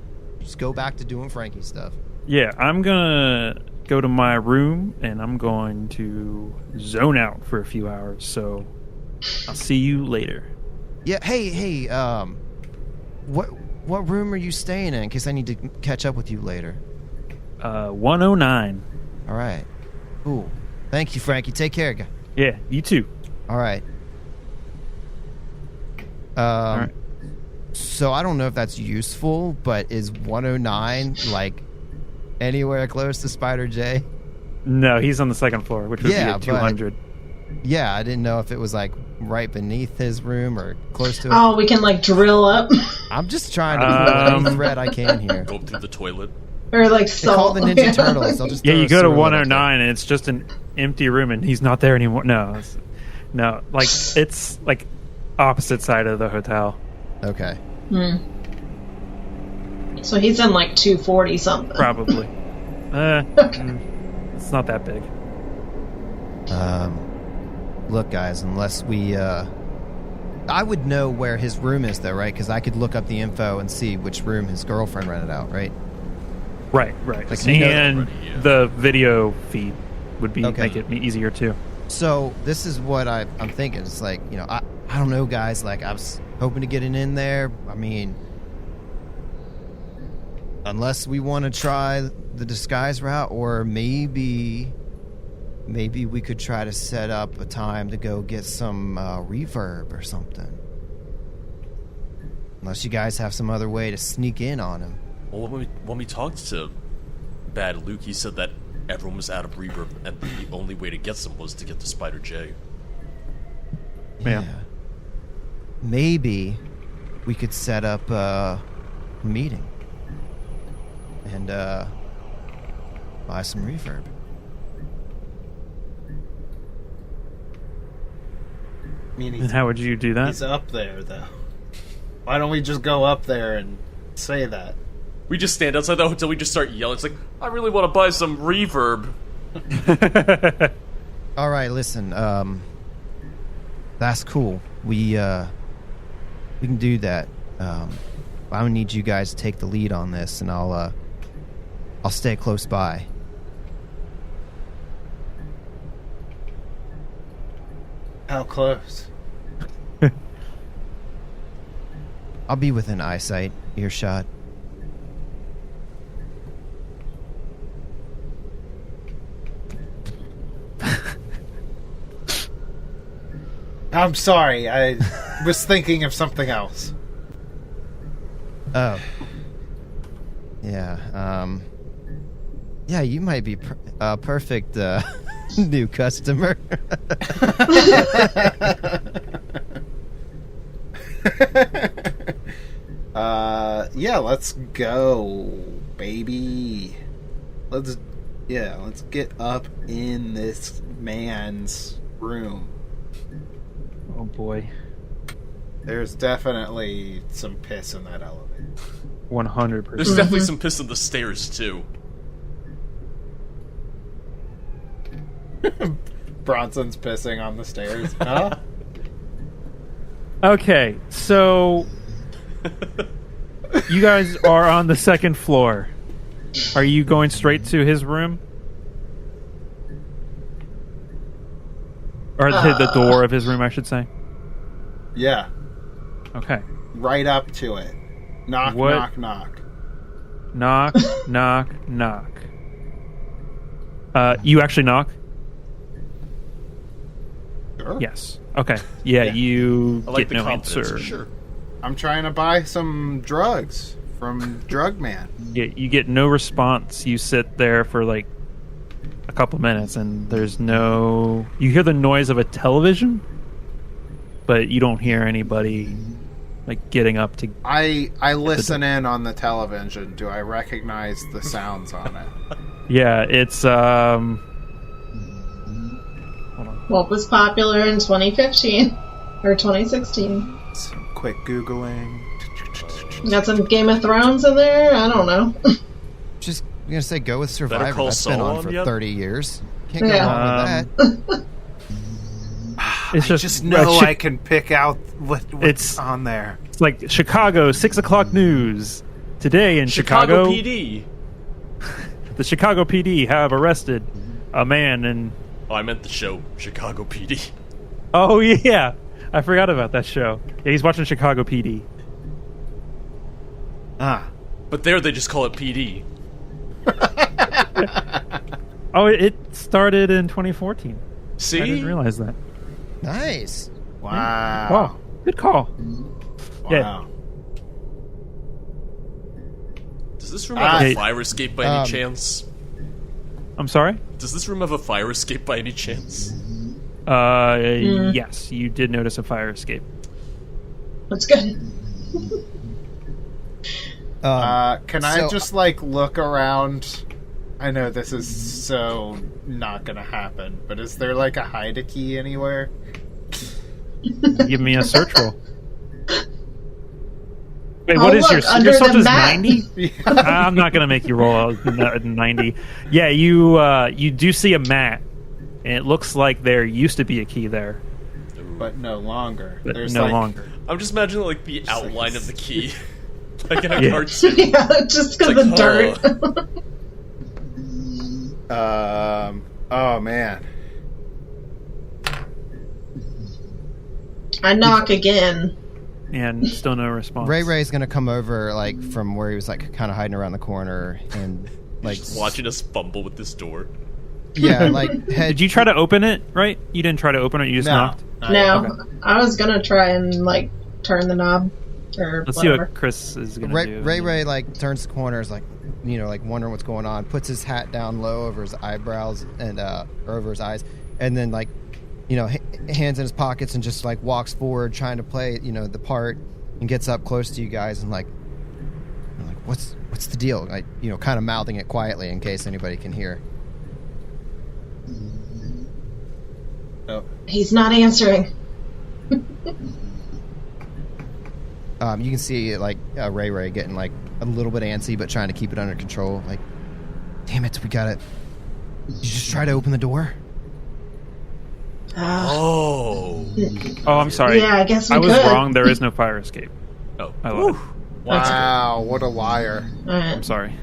go back to doing Frankie stuff. Yeah, I'm gonna go to my room and I'm going to zone out for a few hours. So I'll see you later. Yeah. Hey. What room are you staying in? In case I need to catch up with you later. 109. All right. Cool. Thank you, Frankie. Take care, guy. Yeah, you too. All right. All right. So I don't know if that's useful, but is 109 anywhere close to Spider J? No, he's on the second floor, which would be at 200. Yeah, I didn't know if it was right beneath his room or close to it? Oh, we can like drill up I'm just trying to pull any thread I can here. Go through the toilet. or like They call salt. the Ninja Turtles. I'll just Yeah, throw you a go to sewer line up there. 109 and it's just an empty room and he's not there anymore. No, like it's like opposite side of the hotel. Okay. So he's in like 240 something. Probably. It's not that big. Look, guys, unless we... I would know where his room is, though, right? Because I could look up the info and see which room his girlfriend rented out, right? Right. Like, you know that And already, yeah. the video feed would be Okay. make it easier too. So this is what I'm thinking. It's like, I don't know, guys. Like, I was hoping to get it in there. I mean, unless we want to try the disguise route, or maybe we could try to set up a time to go get some reverb or something. Unless you guys have some other way to sneak in on him. Well, when we talked to Bad Luke, he said that everyone was out of reverb, and the only way to get some was to get the Spider J. Yeah. Maybe we could set up a meeting and buy some reverb. I mean, And how would you do that? he's up there, though. Why don't we just go up there and say that? We just stand outside the hotel, we just start yelling. It's like, I really want to buy some reverb. All right, listen. That's cool. We can do that. I'm gonna need you guys to take the lead on this, and I'll stay close by. How close? I'll be within eyesight, earshot. I'm sorry, I was thinking of something else. Oh. Yeah. Yeah, you might be perfect new customer. Yeah, let's go, baby. Let's get up in this man's room. Oh boy. There's definitely some piss in that elevator. 100%. There's definitely some piss on the stairs, too. Bronson's pissing on the stairs. Huh? Okay, so you guys are on the second floor. Are you going straight to his room? Or the door of his room, I should say. Yeah, Okay. right up to it. Knock, What? knock, knock. Knock, knock, knock. You actually knock? Sure. Yes. Okay. Yeah, you I like get the no confidence, answer. sure. I'm trying to buy some drugs from Drug Man. You get no response. You sit there for like a couple minutes and there's no... You hear the noise of a television, but you don't hear anybody like getting up to... I listen in on the television. Do I recognize the sounds on it? Yeah, it's... Hold on. What was popular in 2015 or 2016? Some quick Googling. Got some Game of Thrones in there? I don't know. Just gonna say, go with Better Survivor. Call That's been Saul on on for yet? 30 years. Can't go Yeah. wrong with that. It's I just know I can pick out what's It's- on there. It's like Chicago 6 o'clock news. Today in Chicago PD. the Chicago PD have arrested a man and... Oh, I meant the show, Chicago PD. Oh, yeah. I forgot about that show. Yeah, he's watching Chicago PD. Ah. But there they just call it PD. Oh, it started in 2014. See? I didn't realize that. Nice. Wow. Wow. Good call. Yeah. Wow. Does this room have Hey. a fire escape by any chance? I'm sorry? Does this room have a fire escape by any chance? Yes, you did notice a fire escape. That's good. Can I just look around? I know this is so not gonna happen, but is there a hide a key anywhere? Give me a search roll. Wait, Oh, what is look, your under stuff the is mat. 90? I'm not gonna make you roll a 90. Yeah, you do see a mat, and it looks like there used to be a key there, But no longer. but There's no longer. I'm just imagining the outline of the key, like in a Yeah. cartoon. Yeah, just because It's of dirt. Oh man. I knock again. And still no response. Ray's gonna come over from where he was kind of hiding around the corner and Just watching us fumble with this door. head. Did you try to open it? Right? You didn't try to open it. You just No. knocked. No, Okay. I was gonna try and turn the knob or Let's see whatever. what Chris is gonna do. Ray turns the corners wondering what's going on, puts his hat down low over his eyebrows and or over his eyes, and then hands in his pockets and just walks forward trying to play the part, and gets up close to you guys and what's the deal, kind of mouthing it quietly in case anybody can hear. Oh. He's not answering. You can see Ray getting a little bit antsy but trying to keep it under control. Damn it, we got it. Did you just try to open the door? Oh. Oh, I'm sorry. Yeah, I guess we I was could. wrong. There is no fire escape. Oh. I lied. Wow, what a liar. Alright. I'm sorry.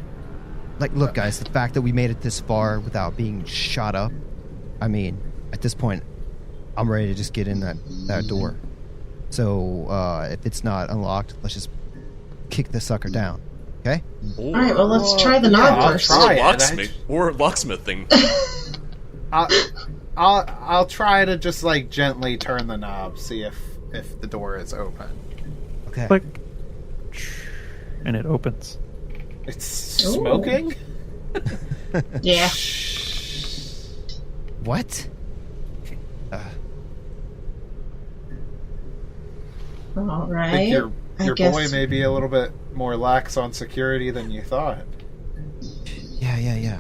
Look, guys, the fact that we made it this far without being shot up, I mean, at this point, I'm ready to just get in that door. So, if it's not unlocked, let's just kick this sucker down, okay? Alright, well, let's try the knob I'll first. try. Or locksmithing. I'll try to just gently turn the knob, see if the door is open. Okay. Click. And it opens. It's smoking? Yeah. What? I Alright. think your I boy guess- may be a little bit more lax on security than you thought. Yeah.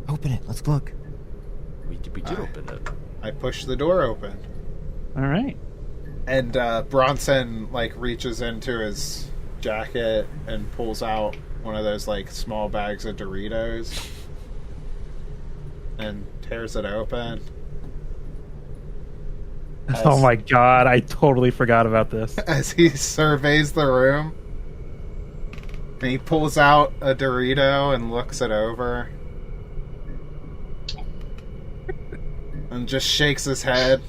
Open it. Let's look. We did open it. I push the door open. All right. And Bronson reaches into his jacket and pulls out one of those small bags of Doritos and tears it open. Oh my god, I totally forgot about this. As he surveys the room, and he pulls out a Dorito and looks it over, and just shakes his head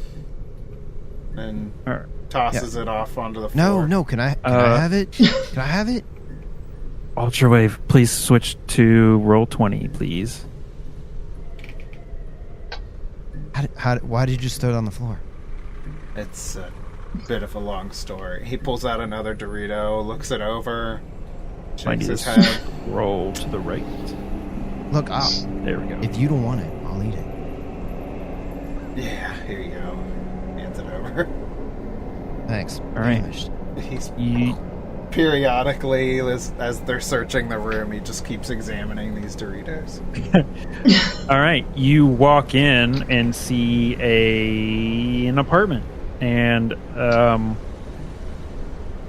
and All right. tosses it off onto the floor. No. Can I have it? Can I have it? Ultrawave, please switch to roll 20, please. Why did you just throw it on the floor? It's a bit of a long story. He pulls out another Dorito, looks it over, shakes his head. Roll to the right. Look, There we go. if you don't want it, I'll eat it. Yeah, here you go. Hands it over. Thanks. All right. Famished. He's You, periodically, as they're searching the room, he just keeps examining these Doritos. all right. You walk in and see an apartment. And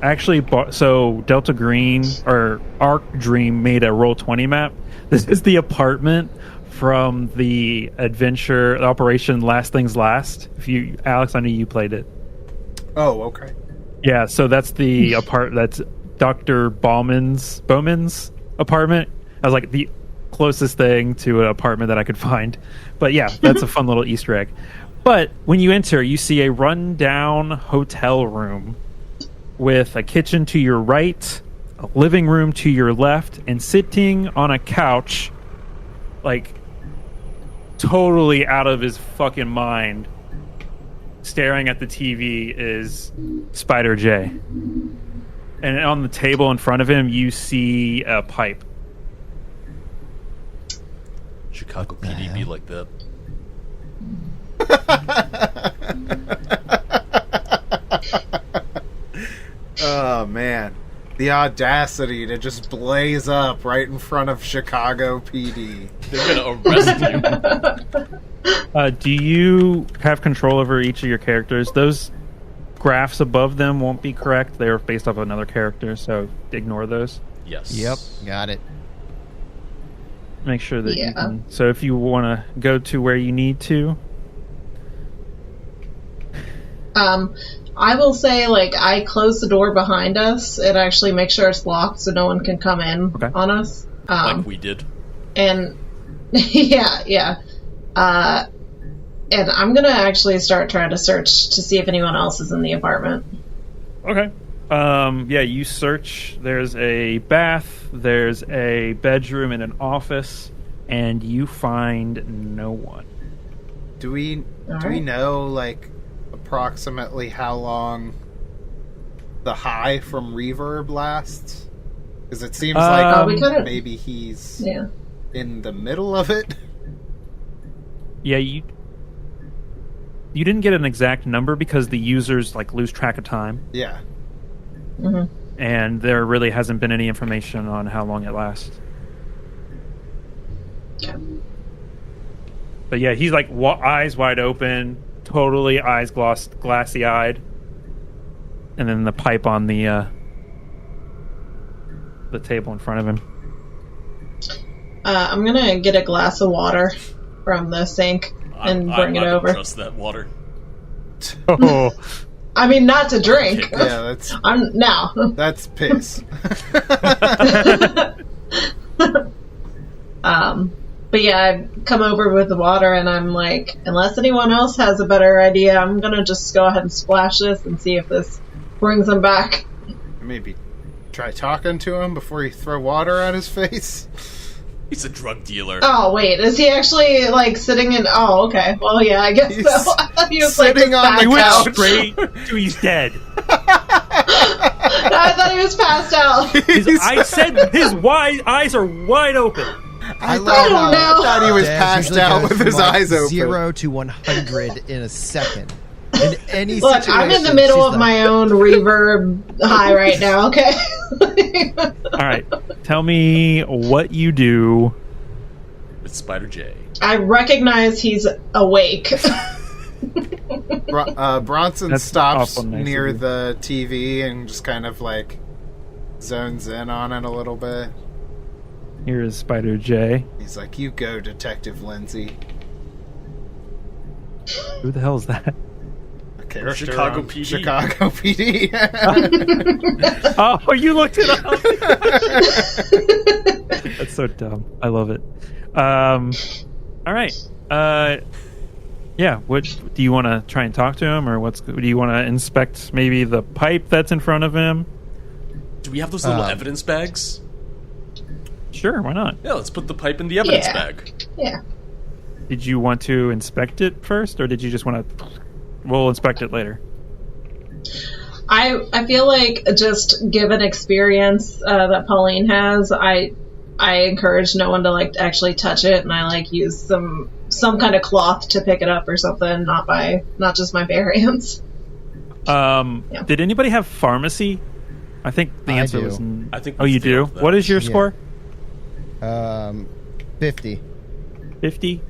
actually, so Delta Green or Arc Dream made a roll 20 map. This is the apartment from the adventure Operation Last Things Last. Alex, I knew you played it. Oh, okay. Yeah, so that's the that's Dr. Bowman's apartment. I was like the closest thing to an apartment that I could find. But yeah, that's a fun little Easter egg. But when you enter, you see a rundown hotel room with a kitchen to your right, a living room to your left, and sitting on a couch, totally out of his fucking mind, staring at the TV, is Spider J. And on the table in front of him, you see a pipe. Chicago PD be like that. Oh man, the audacity to just blaze up right in front of Chicago PD. They're gonna arrest you. Do you have control over each of your characters? Those graphs above them won't be correct. They're based off of another character, so ignore those. Yes. Yep, got it. Make sure that you can. So if you want to go to where you need to. I will say, like, I close the door behind us and actually make sure it's locked so no one can come in on us. Like we did. And, yeah. And I'm gonna actually start trying to search to see if anyone else is in the apartment. Okay. Yeah, you search. There's a bath, there's a bedroom and an office, and you find no one. Do we know, like, approximately how long the high from Reverb lasts? Because it seems like maybe he's in the middle of it. Yeah, you didn't get an exact number because the users like lose track of time. Yeah. Mm-hmm. And there really hasn't been any information on how long it lasts. Yeah. But yeah, he's like eyes wide open, totally eyes glassy-eyed, and then the pipe on the table in front of him. I'm gonna get a glass of water from the sink and bring it over. I don't trust that water. Oh, I mean, not to drink. Okay, yeah, that's now. That's piss. But yeah, I come over with the water and I'm like, unless anyone else has a better idea, I'm gonna just go ahead and splash this and see if this brings them back. Maybe try talking to him before you throw water at his face. He's a drug dealer. Oh, wait, is he actually, like, sitting in... Oh, okay. Well, yeah, I guess so. I thought he was, sitting like, on the he went couch. straight to he's dead. I thought he was passed out. I said his eyes are wide open. I don't know. thought he was Daz passed usually out goes with from, his like, eyes open. 0 to 100 in a second. In any Look, situation, I'm in the middle she's of like, my own reverb high right now, okay? All right, tell me what you do. With Spider J. I recognize he's awake. Bronson That's stops awful nice near of you. the TV and just kind of, like, zones in on it a little bit. Here is Spider J. He's like, you go, Detective Lindsay. Who the hell is that? A character Chicago on PD. Chicago PD. Oh, you looked it up. That's so dumb. I love it. All right. Yeah. What do you want to try and talk to him, or do you want to inspect maybe the pipe that's in front of him? Do we have those little evidence bags? Sure. Why not? Yeah, let's put the pipe in the evidence Yeah. bag. Yeah. Did you want to inspect it first, or did you just want to? We'll inspect it later. I feel like, just given experience that Pauline has, I encourage no one to, like, actually touch it, and I, like, use some kind of cloth to pick it up or something, not just my bare hands. Did anybody have pharmacy? I think the I answer do. was. I think Oh, you do. failed that. What is your Yeah. score? 50. 50.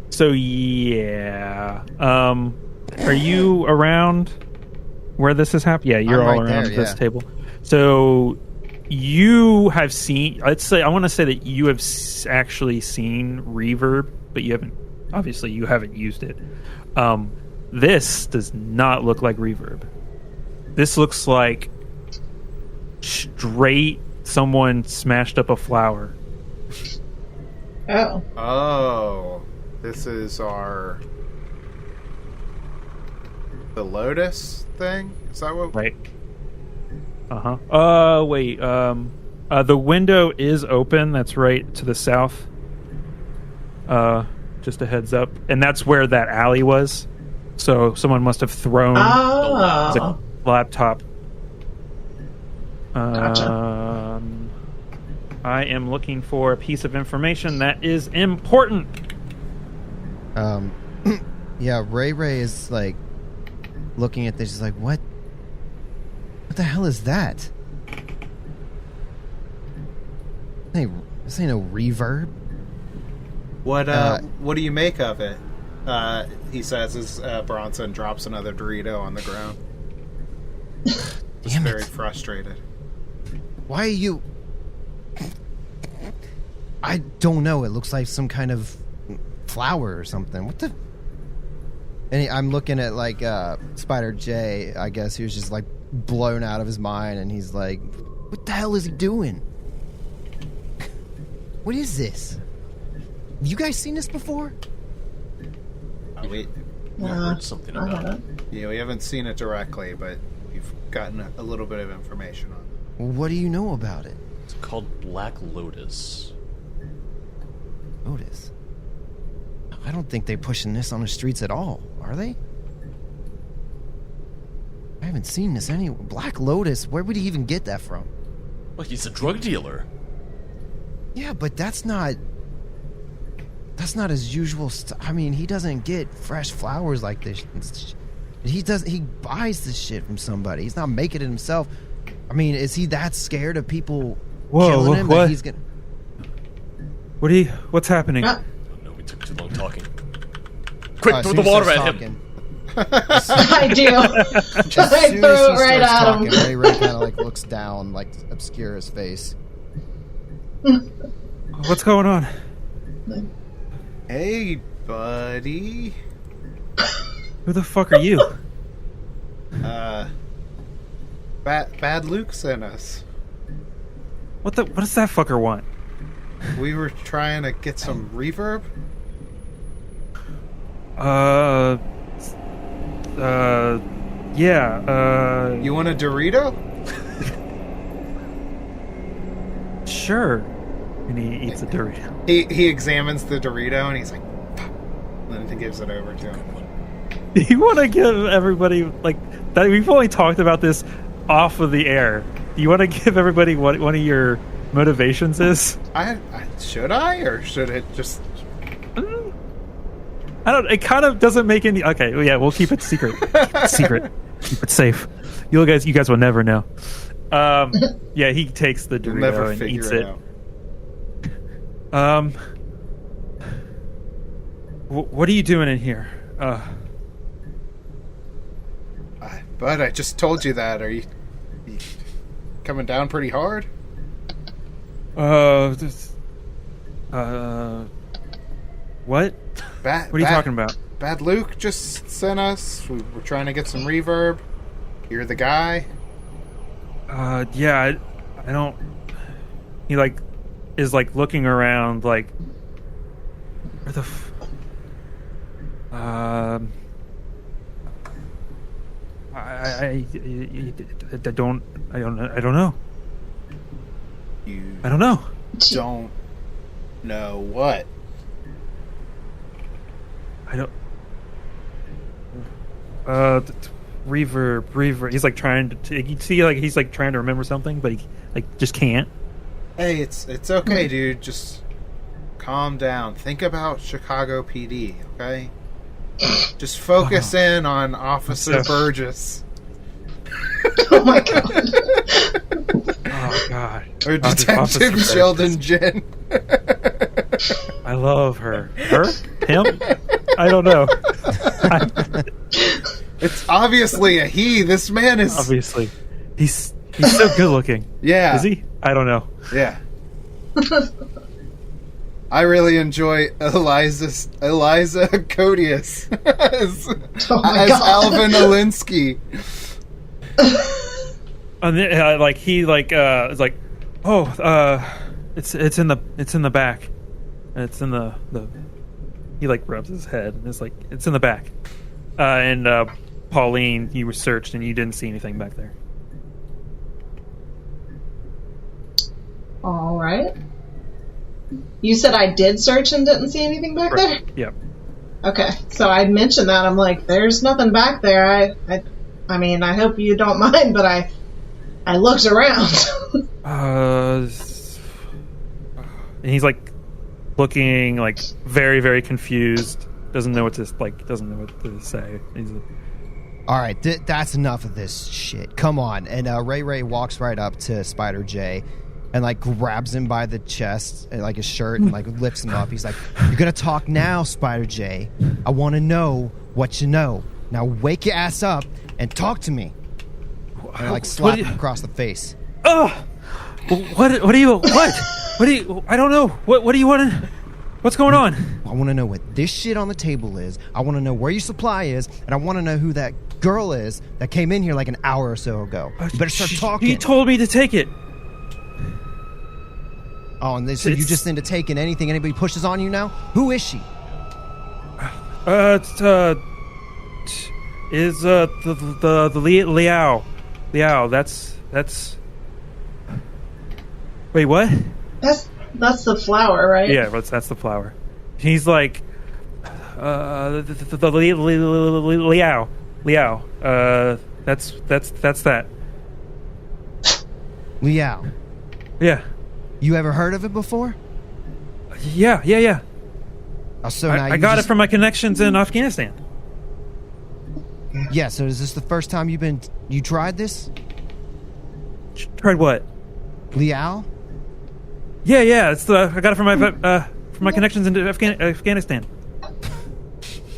So yeah. Are you around where this has happened? Yeah, you're I'm all right around there, this yeah. table. So you have seen. I want to say that you have actually seen Reverb, but you haven't. Obviously, you haven't used it. This does not look like Reverb. This looks like straight someone smashed up a flower. Oh. Oh, this is the Lotus thing? Is that what? Right. Wait. The window is open. That's right to the south. Just a heads up. And that's where that alley was. So someone must have thrown Oh. the laptop. Gotcha. I am looking for a piece of information that is important. Yeah, Ray is like looking at this. She's like, "What? What the hell is that? This ain't no reverb." What do you make of it? He says as Bronson drops another Dorito on the ground. He's very frustrated. Why are you? I don't know. It looks like some kind of flower or something. What the? And I'm looking at like Spider J. I guess he was just like blown out of his mind, and he's like, "What the hell is he doing? What is this? Have you guys seen this before?" We heard something about it. Yeah, we haven't seen it directly, but we've gotten a little bit of information on it. Well, what do you know about it? It's called Black Lotus. Lotus? I don't think they're pushing this on the streets at all, are they? I haven't seen this anywhere. Black Lotus, where would he even get that from? Well, he's a drug dealer. Yeah, but that's not his usual I mean, he doesn't get fresh flowers like this. He buys this shit from somebody. He's not making it himself. I mean, is he that scared of people killing him that he's gonna... What's happening? Oh, no, we took too long talking. Quick, throw the water at him. I do. I throw it right at him. Ray kind of like looks down, like obscure his face. What's going on? Hey, buddy. Who the fuck are you? Bad Luke sent us. What does that fucker want? We were trying to get some reverb. Yeah, You want a Dorito? Sure. And he eats a Dorito. He examines the Dorito and he's like, and then he gives it over to him. Do you want to give everybody, like, that? We've only talked about this off of the air. Do you want to give everybody what one of your motivations is? Should I, or should it just... I don't. It kind of doesn't make any. Okay, well, yeah, we'll keep it secret. Secret. Keep it safe. You guys will never know. Yeah, he takes the Dorito and eats it. What are you doing in here? Bud, I just told you that. Are you coming down pretty hard? What? What are you talking about? Bad Luke just sent us. We're trying to get some reverb. You're the guy. Yeah, I don't... He, like, is, like, looking around, like... Where the I don't know. You I don't know. Don't know what? I don't... Reverb. He's like trying to... You see, like he's like trying to remember something, but he like just can't. Hey, it's okay, dude. Just calm down. Think about Chicago PD, okay? Just focus in on Officer Burgess. Oh my god. Oh god. Or Detective Sheldon Jen. I love her. Her? Him? I don't know. It's obviously a he. This man is... Obviously. He's so good looking. Yeah. Is he? I don't know. Yeah. I really enjoy Eliza Codius as Alvin Alinsky. And then, like he is like, oh, it's in the back. It's in the he like rubs his head and it's like it's in the back. And Pauline, you were searched and you didn't see anything back there. All right. You said I did search and didn't see anything back there? Yep. Okay, so I mentioned that. I'm like, there's nothing back there. I mean, I hope you don't mind, but I looked around. And he's like looking like very, very confused. doesn't know what to say. All right, that's enough of this shit. Come on. And Ray walks right up to Spider J and like grabs him by the chest and like his shirt and like lifts him up. He's like, "You're gonna talk now, Spider J. I want to know what you know. Now wake your ass up and talk to me." And like slap him across the face. Oh, what do you? I don't know. What do you want to? What's going on? I want to know what this shit on the table is. I want to know where your supply is, and I want to know who that girl is that came in here like an hour or so ago. You better start talking. He told me to take it. Oh, and so you just into taking anything anybody pushes on you now? Who is she? The Liao. Liao, that's... Wait, what? That's the flower, right? Yeah, that's the flower. He's like... the Liao. Liao. That's that. Liao. Yeah. You ever heard of it before? Yeah. Oh, so now I got it from my connections in Afghanistan. Yeah, so is this the first time you tried this? Tried what? Liao? Yeah. I got it from my connections into Afghanistan.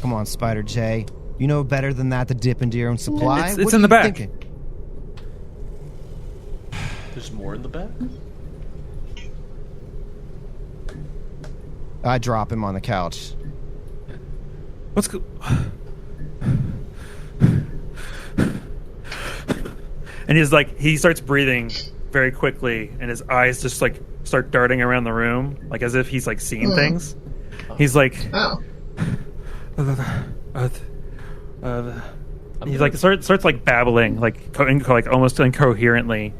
Come on, Spider J. You know better than that to dip into your own supply. It's in the back. Thinking? There's more in the back? I drop him on the couch. What's go? And he starts breathing very quickly, and his eyes just like start darting around the room, like as if he's like seeing things. He's like, he's like starts like babbling, like almost incoherently.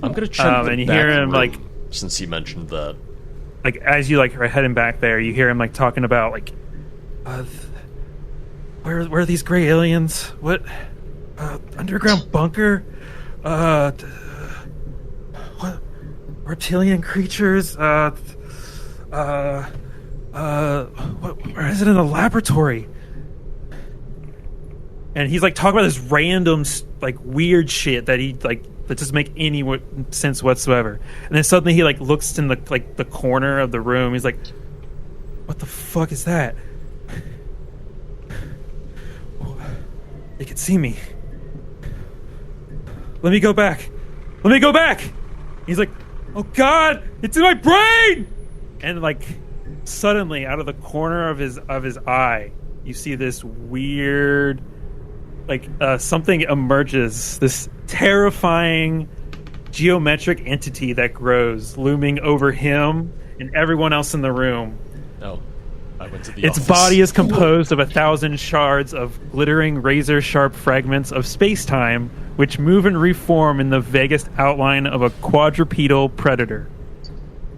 I'm gonna check the and you back hear him room, like, since he mentioned that. Like as you like are heading back there, you hear him like talking about like, where are these gray aliens? What underground bunker? What reptilian creatures? Where is it in the laboratory? And he's like talking about this random like weird shit that that doesn't make any sense whatsoever. And then suddenly he like looks in the corner of the room. He's like, "What the fuck is that?" They can see me. Let me go back. He's like, "Oh God, it's in my brain!" And like suddenly, out of the corner of his eye, you see this weird, like something emerges. This terrifying geometric entity that grows, looming over him and everyone else in the room. Oh, I went to the Its office. body is composed of 1,000 shards of glittering razor-sharp fragments of space-time, which move and reform in the vaguest outline of a quadrupedal predator.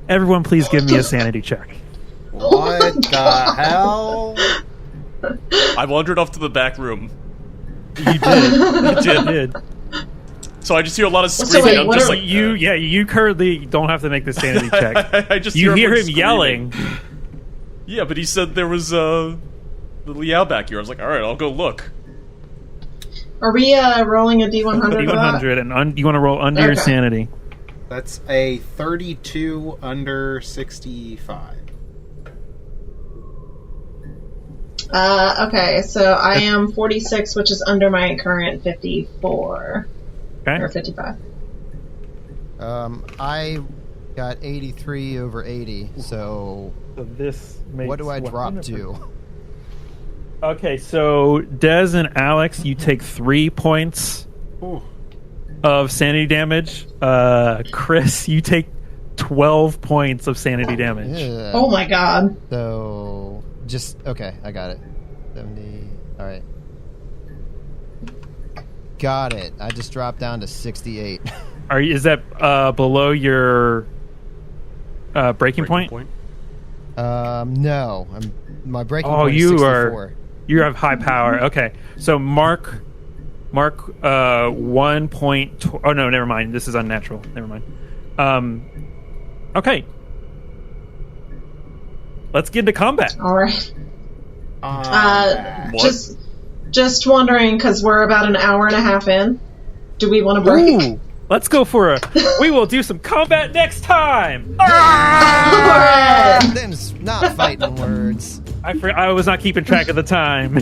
Everyone please give me a sanity check. What the hell? I wandered off to the back room. You did. So I just hear a lot of screaming. wait, I'm what just are- like, You currently don't have to make the sanity check. I just You hear everyone him yelling. Yeah, but he said there was the Liao back here. I was like, all right, I'll go look. Are we rolling a D100? D100, and you want to roll under your sanity. That's a 32 under 65. Okay, so I am 46, which is under my current 54. Okay. Or 55. I got 83 over 80, so So this makes what do I drop to? Okay, so Dez and Alex, you take 3 points of sanity damage. Chris, you take 12 points of sanity damage. Yeah. Oh my god. So, okay, I got it. 70, alright. Got it. I just dropped down to 68. Is that below your breaking point? No. My breaking point is 64. You have high power. Okay, so mark 1 point. Oh no, never mind. This is unnatural. Never mind. Okay, let's get into combat. Alright. Just wondering, because we're about an hour and a half in. Do we want to break? Ooh, let's go for a... We will do some combat next time! Them's not fighting words. I was not keeping track of the time.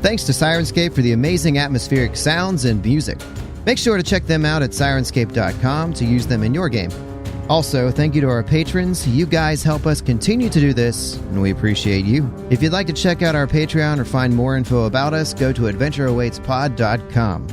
Thanks to Sirenscape for the amazing atmospheric sounds and music. Make sure to check them out at Sirenscape.com to use them in your game. Also, thank you to our patrons. You guys help us continue to do this, and we appreciate you. If you'd like to check out our Patreon or find more info about us, go to AdventureAwaitsPod.com.